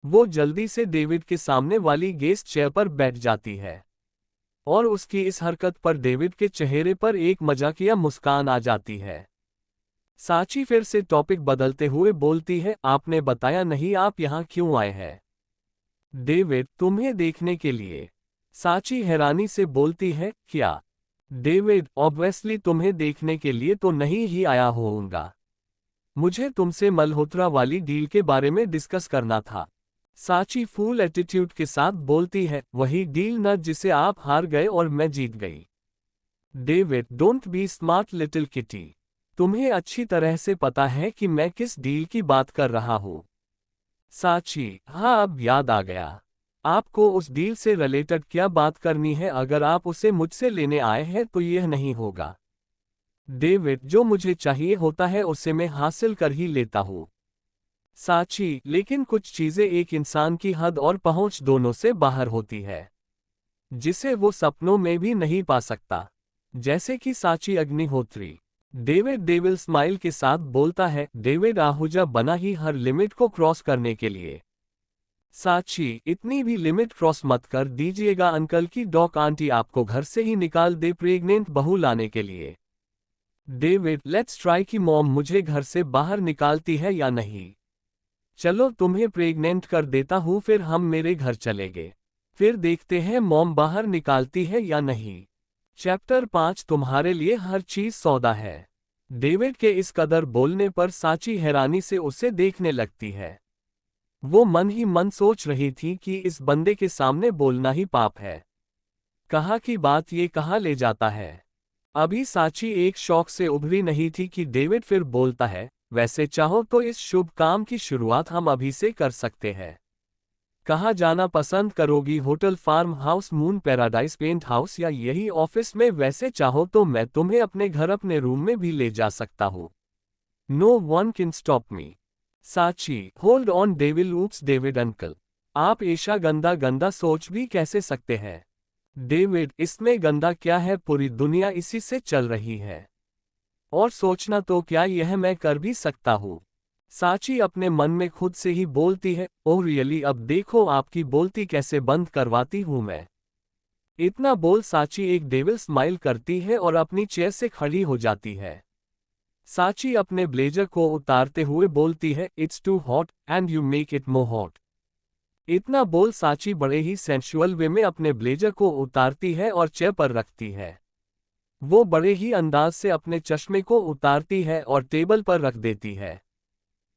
वो जल्दी से डेविड के सामने वाली गेस्ट चेयर पर बैठ जाती है और उसकी इस हरकत पर डेविड के चेहरे पर एक मजाकिया मुस्कान आ जाती है। साची फिर से टॉपिक बदलते हुए बोलती है, आपने बताया नहीं आप यहाँ क्यों आए हैं? डेविड, तुम्हें देखने के लिए। साची हैरानी से बोलती है, क्या? डेविड, ऑब्वियसली तुम्हें देखने के लिए तो नहीं ही आया होऊंगा। मुझे तुमसे मल्होत्रा वाली डील के बारे में डिस्कस करना था। साची फुल एटीट्यूड के साथ बोलती है, वही डील न जिसे आप हार गए और मैं जीत गई। David, don't be smart little kitty. तुम्हें अच्छी तरह से पता है कि मैं किस डील की बात कर रहा हूं। साची, हाँ अब याद आ गया। आपको उस डील से रिलेटेड क्या बात करनी है? अगर आप उसे मुझसे लेने आए हैं तो यह नहीं होगा। डेविड, जो मुझे चाहिए होता है उसे मैं हासिल कर ही लेता हूँ। साची, लेकिन कुछ चीजें एक इंसान की हद और पहुंच दोनों से बाहर होती है, जिसे वो सपनों में भी नहीं पा सकता, जैसे कि साची अग्निहोत्री। डेविड डेविल स्माइल के साथ बोलता है, डेविड आहूजा बना ही हर लिमिट को क्रॉस करने के लिए। साची, इतनी भी लिमिट क्रॉस मत कर दीजिएगा अंकल की डॉक आंटी आपको घर से ही निकाल दे प्रेग्नेंट बहू लाने के लिए। डेविड, लेट्स ट्राई कि मॉम मुझे घर से बाहर निकालती है या नहीं। चलो तुम्हें प्रेग्नेंट कर देता हूं, फिर हम मेरे घर चलेंगे। फिर देखते हैं मॉम बाहर निकालती है या नहीं। चैप्टर 5 तुम्हारे लिए हर चीज सौदा है। डेविड के इस कदर बोलने पर साची हैरानी से उसे देखने लगती है। वो मन ही मन सोच रही थी कि इस बंदे के सामने बोलना ही पाप है। कहा कि बात ये कहाँ ले जाता है। अभी साची एक शौक से उभरी नहीं थी कि डेविड फिर बोलता है, वैसे चाहो तो इस शुभ काम की शुरुआत हम अभी से कर सकते हैं। कहाँ जाना पसंद करोगी? Hotel, farm house, moon paradise, penthouse या यही ऑफिस में? वैसे चाहो तो मैं तुम्हें अपने घर अपने रूम में भी ले जा सकता हूँ। No one can stop me. Sachi, hold on devil, oops David uncle. आप ऐसा गंदा गंदा सोच भी कैसे सकते हैं? डेविड, इसमें गंदा क्या है? पूरी दुनिया इसी से चल रही है। और सोचना तो क्या यह मैं कर भी सकता हूँ। साची अपने मन में खुद से ही बोलती है, ओह रियली, अब देखो आपकी बोलती कैसे बंद करवाती हूँ मैं। इतना बोल साची एक डेविल स्माइल करती है और अपनी चेयर से खड़ी हो जाती है। साची अपने ब्लेजर को उतारते हुए बोलती है, it's too hot and you make it more hot. इतना बोल साची बड़े ही सेंसुअल वे में अपने ब्लेजर को उतारती है और चेयर पर रखती है। वो बड़े ही अंदाज से अपने चश्मे को उतारती है और टेबल पर रख देती है।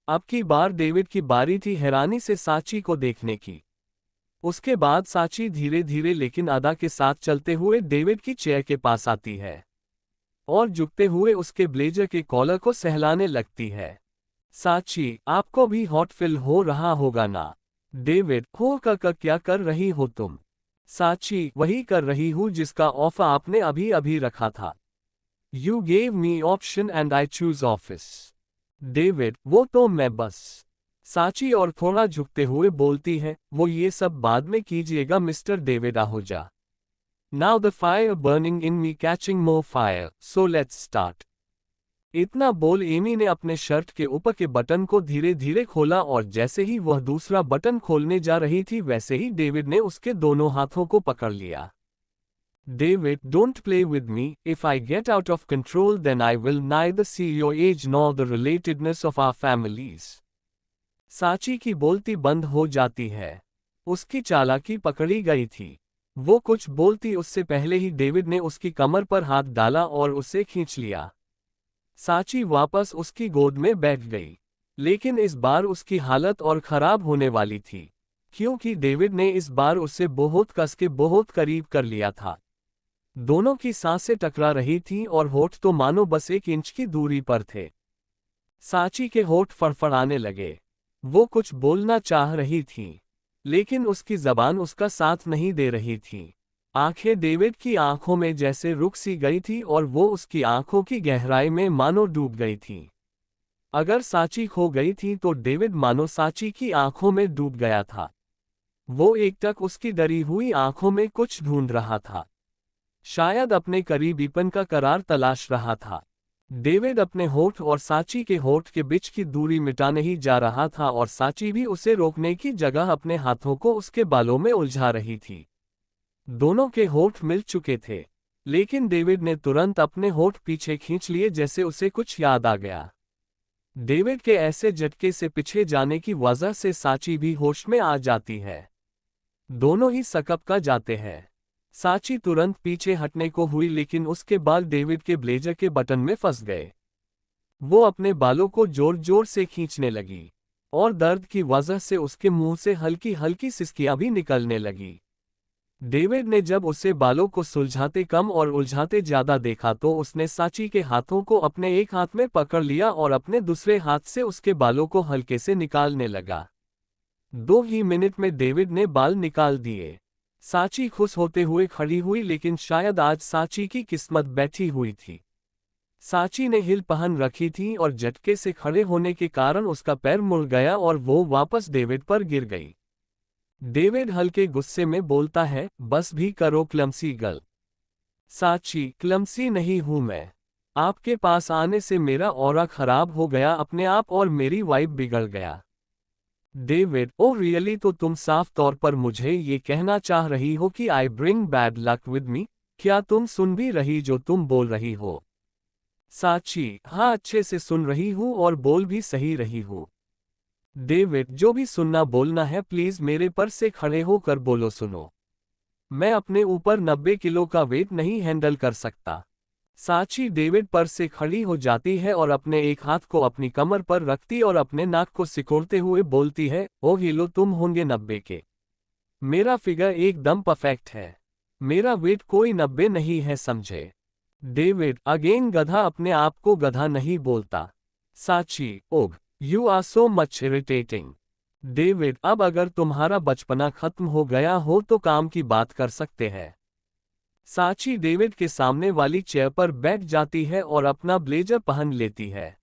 अब की बार डेविड की बारी थी हैरानी से साची को देखने की। उसके बाद साची धीरे धीरे लेकिन अदा के साथ चलते हुए डेविड की चेयर के पास आती है और झुकते हुए उसके ब्लेजर के कॉलर को सहलाने लगती है। साची, आपको भी हॉट फील हो रहा होगा ना? डेविड, हो कर क्या कर रही हो तुम? साची, वही कर रही हूँ जिसका ऑफर आपने अभी अभी रखा था। You gave me option and I choose office. David, वो तो मैं बस। साची और थोड़ा झुकते हुए बोलती है, वो ये सब बाद में कीजिएगा mister David Ahuja. Now the fire burning in me catching more fire, so let's start. इतना बोल एमी ने अपने शर्ट के ऊपर के बटन को धीरे धीरे खोला और जैसे ही वह दूसरा बटन खोलने जा रही थी वैसे ही डेविड ने उसके दोनों हाथों को पकड़ लिया। David, don't play with me. If I get out of control then I will neither see your age nor the relatedness of our families. साची की बोलती बंद हो जाती है। उसकी चालाकी पकड़ी गई थी। वो कुछ बोलती उससे पहले ही डेविड ने उसकी कमर पर हाथ डाला और उसे खींच लिया। साची वापस उसकी गोद में बैठ गई। लेकिन इस बार उसकी हालत और खराब होने वाली थी, क्योंकि डेविड ने इस बार उसे बहुत कस के बहुत करीब कर लिया था। दोनों की सांसें टकरा रही थीं और होठ तो मानो बस 1 इंच की दूरी पर थे। साची के होठ फड़फड़ाने लगे। वो कुछ बोलना चाह रही थी, लेकिन उसकी जबान उसका साथ नहीं दे रही थी। आंखें डेविड की आंखों में जैसे रुक सी गई थी और वो उसकी आंखों की गहराई में मानो डूब गई थी। अगर साची खो गई थी तो डेविड मानो साची की आंखों में डूब गया था। वो एकटक उसकी डरी हुई आंखों में कुछ ढूंढ रहा था, शायद अपने करीबीपन का करार तलाश रहा था। डेविड अपने होठ और साची के होठ के बीच की दूरी मिटाने ही जा रहा था और साची भी उसे रोकने की जगह अपने हाथों को उसके बालों में उलझा रही थी। दोनों के होठ मिल चुके थे, लेकिन डेविड ने तुरंत अपने होठ पीछे खींच लिए जैसे उसे कुछ याद आ गया। डेविड के ऐसे झटके से पीछे जाने की वजह से साची भी होश में आ जाती है। दोनों ही सकपका जाते हैं। साची तुरंत पीछे हटने को हुई लेकिन उसके बाल डेविड के ब्लेजर के बटन में फंस गए। वो अपने बालों को जोर जोर से खींचने लगी और दर्द की वजह से उसके मुंह से हल्की हल्की सिसकियां भी निकलने लगी। डेविड ने जब उसे बालों को सुलझाते कम और उलझाते ज्यादा देखा तो उसने साची के हाथों को अपने एक हाथ में पकड़ लिया और अपने दूसरे हाथ से उसके बालों को हल्के से निकालने लगा। 2 ही मिनट में डेविड ने बाल निकाल दिए। साची खुश होते हुए खड़ी हुई, लेकिन शायद आज साची की किस्मत बैठी हुई थी। साची ने हिल पहन रखी थी और झटके से खड़े होने के कारण उसका पैर मुड़ गया और वो वापस डेविड पर गिर गई। डेविड हल्के गुस्से में बोलता है, बस भी करो क्लमसी गर्ल। साची, क्लमसी नहीं हूं मैं। आपके पास आने से मेरा ऑरा खराब हो गया अपने आप और मेरी वाइब बिगड़ गया। David, oh really? तो तुम साफ तौर पर मुझे ये कहना चाह रही हो कि I bring bad luck with me? क्या तुम सुन भी रही जो तुम बोल रही हो? साची, हाँ, अच्छे से सुन रही हूँ और बोल भी सही रही हूँ। डेविड, जो भी सुनना बोलना है प्लीज मेरे पर से खड़े होकर बोलो। सुनो, मैं अपने ऊपर 90 किलो का वेट नहीं हैंडल कर सकता। साची डेविड पर से खड़ी हो जाती है और अपने एक हाथ को अपनी कमर पर रखती और अपने नाक को सिकोड़ते हुए बोलती है, ओ हीलो, तुम होंगे 90 के। मेरा फिगर एकदम परफेक्ट है। मेरा वेट कोई 90 नहीं है, समझे? डेविड, अगेन गधा अपने आप को गधा नहीं बोलता। Sachi, oh, you are so much irritating. David, अब अगर तुम्हारा बचपना खत्म हो गया हो तो काम की बात कर सकते हैं। साची डेविड के सामने वाली चेयर पर बैठ जाती है और अपना ब्लेजर पहन लेती है।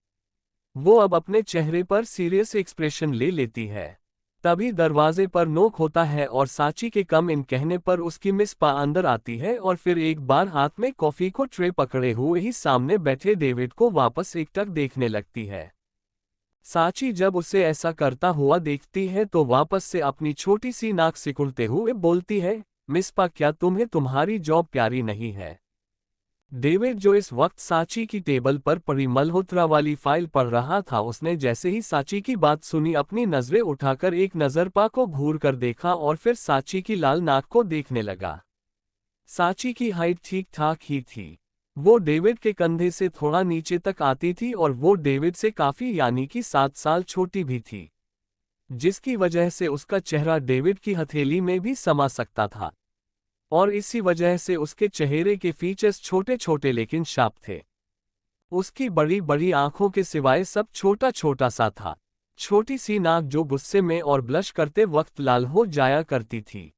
वो अब अपने चेहरे पर सीरियस एक्सप्रेशन ले लेती है। तभी दरवाजे पर नोक होता है और साची के कम इन कहने पर उसकी मिस पा अंदर आती है और फिर एक बार हाथ में कॉफी को ट्रे पकड़े हुए ही सामने बैठे डेविड को वापस एकटक देखने लगती है। साची जब उसे ऐसा करता हुआ देखती है तो वापस से अपनी छोटी सी नाक सिकुड़ते हुए बोलती है, मिस पा, क्या तुम्हें तुम्हारी जॉब प्यारी नहीं है? डेविड, जो इस वक्त साची की टेबल पर पड़ी मल्होत्रा वाली फाइल पढ़ रहा था, उसने जैसे ही साची की बात सुनी अपनी नजरें उठाकर एक नजर पा को घूर कर देखा और फिर साची की लाल नाक को देखने लगा। साची की हाइट ठीक ठाक ही थी, वो डेविड के कंधे से थोड़ा नीचे तक आती थी और वो डेविड से काफी यानी कि 7 साल छोटी भी थी, जिसकी वजह से उसका चेहरा डेविड की हथेली में भी समा सकता था, और इसी वजह से उसके चेहरे के फीचर्स छोटे छोटे लेकिन शार्प थे। उसकी बड़ी बड़ी आंखों के सिवाय सब छोटा छोटा सा था। छोटी सी नाक जो गुस्से में और ब्लश करते वक्त लाल हो जाया करती थी।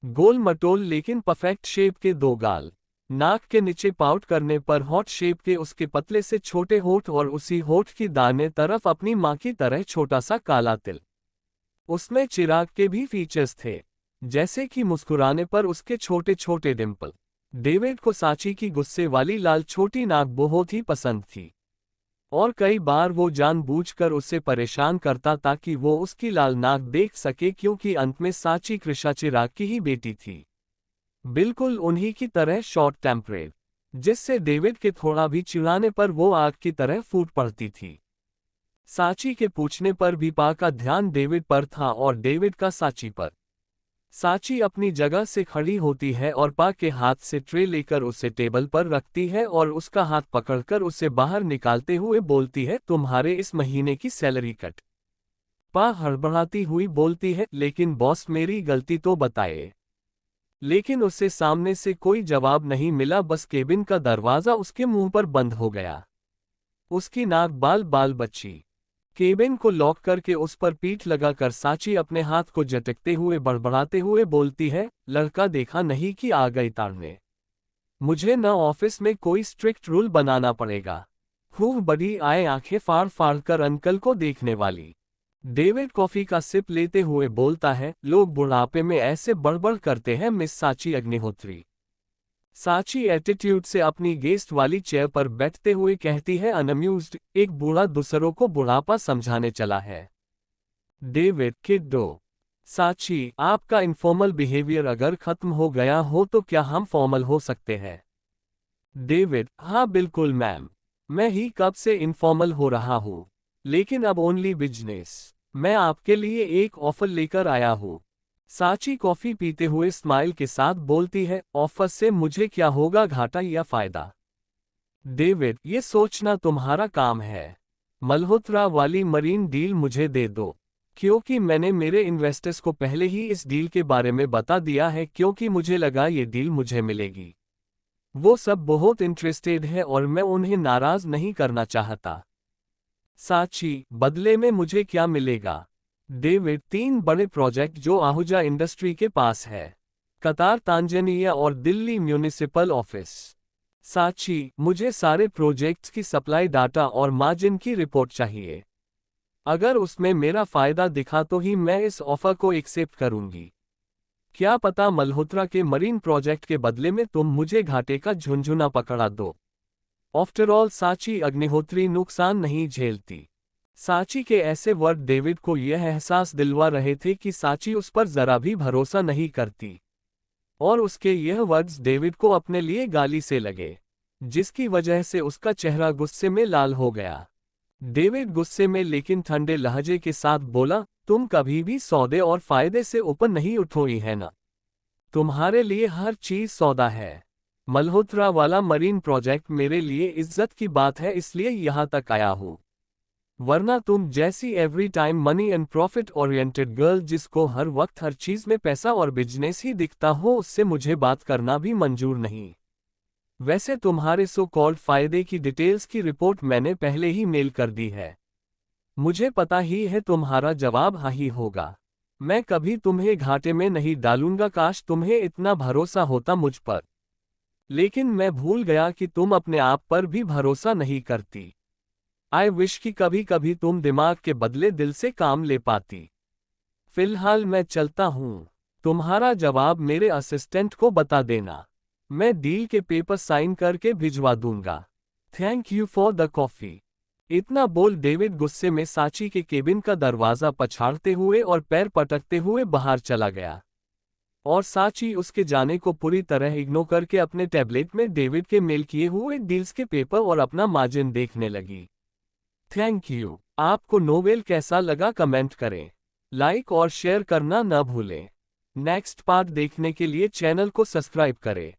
गोल मटोल लेकिन परफेक्ट शेप के 2 गाल। नाक के नीचे पाउट करने पर हॉट शेप के उसके पतले से छोटे होठ और उसी होठ की दाहिने तरफ अपनी माँ की तरह छोटा सा काला तिल। उसमें चिराग के भी फीचर्स थे, जैसे कि मुस्कुराने पर उसके छोटे छोटे डिंपल। डेविड को साची की गुस्से वाली लाल छोटी नाक बहुत ही पसंद थी, और कई बार वो जानबूझकर उसे परेशान करता ताकि वो उसकी लाल नाक देख सके, क्योंकि अंत में साची कृषा चिराग की ही बेटी थी, बिल्कुल उन्हीं की तरह शॉर्ट टेम्परेड, जिससे डेविड के थोड़ा भी चिढ़ाने पर वो आग की तरह फूट पड़ती थी। साची के पूछने पर भी पा का ध्यान डेविड पर था और डेविड का साची पर। साची अपनी जगह से खड़ी होती है और पा के हाथ से ट्रे लेकर उसे टेबल पर रखती है और उसका हाथ पकड़कर उसे बाहर निकालते हुए बोलती है, तुम्हारे इस महीने की सैलरी कट। पा हड़बड़ाती हुई बोलती है, लेकिन बॉस मेरी गलती तो बताए। लेकिन उसे सामने से कोई जवाब नहीं मिला, बस केबिन का दरवाजा उसके मुंह पर बंद हो गया। उसकी नाक बाल बाल बची। केबिन को लॉक करके उस पर पीठ लगाकर साची अपने हाथ को झटकते हुए बड़बड़ाते हुए बोलती है, लड़का देखा नहीं कि आ गई ताड़ने। मुझे न ऑफिस में कोई स्ट्रिक्ट रूल बनाना पड़ेगा। खूब बड़ी आए आंखें फाड़ फाड़ कर अंकल को देखने वाली। डेविड कॉफी का सिप लेते हुए बोलता है, लोग बुढ़ापे में ऐसे बड़बड़ करते हैं मिस साची अग्निहोत्री। साची एटीट्यूड से अपनी गेस्ट वाली चेयर पर बैठते हुए कहती है, अनअम्यूज्ड, एक बूढ़ा दूसरों को बुढ़ापा समझाने चला है। डेविड, किड्डो। साची, आपका इनफॉर्मल बिहेवियर अगर खत्म हो गया हो तो क्या हम फॉर्मल हो सकते हैं? डेविड, हाँ बिल्कुल मैम, मैं ही कब से इनफॉर्मल हो रहा हूँ, लेकिन अब ओनली बिजनेस। मैं आपके लिए एक ऑफर लेकर आया हूँ। साची कॉफी पीते हुए स्माइल के साथ बोलती है, ऑफर से मुझे क्या होगा, घाटा या फायदा? डेविड, ये सोचना तुम्हारा काम है। मल्होत्रा वाली मरीन डील मुझे दे दो, क्योंकि मैंने मेरे इन्वेस्टर्स को पहले ही इस डील के बारे में बता दिया है, क्योंकि मुझे लगा ये डील मुझे मिलेगी। वो सब बहुत इंटरेस्टेड है और मैं उन्हें नाराज नहीं करना चाहता। साची, बदले में मुझे क्या मिलेगा? डेविड, 3 बड़े प्रोजेक्ट जो आहूजा इंडस्ट्री के पास है, कतार, तांजानिया और दिल्ली म्यूनिसिपल ऑफिस। साची, मुझे सारे प्रोजेक्ट्स की सप्लाई डाटा और मार्जिन की रिपोर्ट चाहिए। अगर उसमें मेरा फायदा दिखा तो ही मैं इस ऑफर को एक्सेप्ट करूंगी। क्या पता मल्होत्रा के मरीन प्रोजेक्ट के बदले में तुम मुझे घाटे का झुंझुना पकड़ा दो। आफ्टर ऑल साची अग्निहोत्री नुकसान नहीं झेलती। साची के ऐसे वर्ड डेविड को यह एहसास दिलवा रहे थे कि साची उस पर जरा भी भरोसा नहीं करती, और उसके यह वर्ड्स डेविड को अपने लिए गाली से लगे, जिसकी वजह से उसका चेहरा गुस्से में लाल हो गया। डेविड गुस्से में लेकिन ठंडे लहजे के साथ बोला, तुम कभी भी सौदे और फायदे से ऊपर नहीं उठोई है ना? तुम्हारे लिए हर चीज सौदा है। मल्होत्रा वाला मरीन प्रोजेक्ट मेरे लिए इज्जत की बात है, इसलिए यहां तक आया हूं। वरना तुम जैसी every time money and profit oriented girl, जिसको हर वक्त हर चीज में पैसा और बिजनेस ही दिखता हो, उससे मुझे बात करना भी मंजूर नहीं। वैसे तुम्हारे सो कॉल्ड फायदे की डिटेल्स की रिपोर्ट मैंने पहले ही मेल कर दी है। मुझे पता ही है तुम्हारा जवाब हाँ ही होगा। मैं कभी तुम्हें घाटे में नहीं डालूंगा, काश तुम्हें इतना भरोसा होता मुझ पर। लेकिन मैं भूल गया कि तुम अपने आप पर भी भरोसा नहीं करती। आई विश कि कभी कभी तुम दिमाग के बदले दिल से काम ले पाती। फिलहाल मैं चलता हूं। तुम्हारा जवाब मेरे असिस्टेंट को बता देना। मैं डील के पेपर साइन करके भिजवा दूंगा। Thank you for the coffee. इतना बोल डेविड गुस्से में साची के केबिन का दरवाजा पछाड़ते हुए और पैर पटकते हुए बाहर चला गया, और साची उसके जाने को पूरी तरह इग्नोर करके अपने टैबलेट में डेविड के मेल किए हुए डील्स के पेपर और अपना मार्जिन देखने लगी। Thank you. आपको नोवेल कैसा लगा कमेंट करें, लाइक और शेयर करना न भूलें। नेक्स्ट पार्ट देखने के लिए चैनल को सब्सक्राइब करें।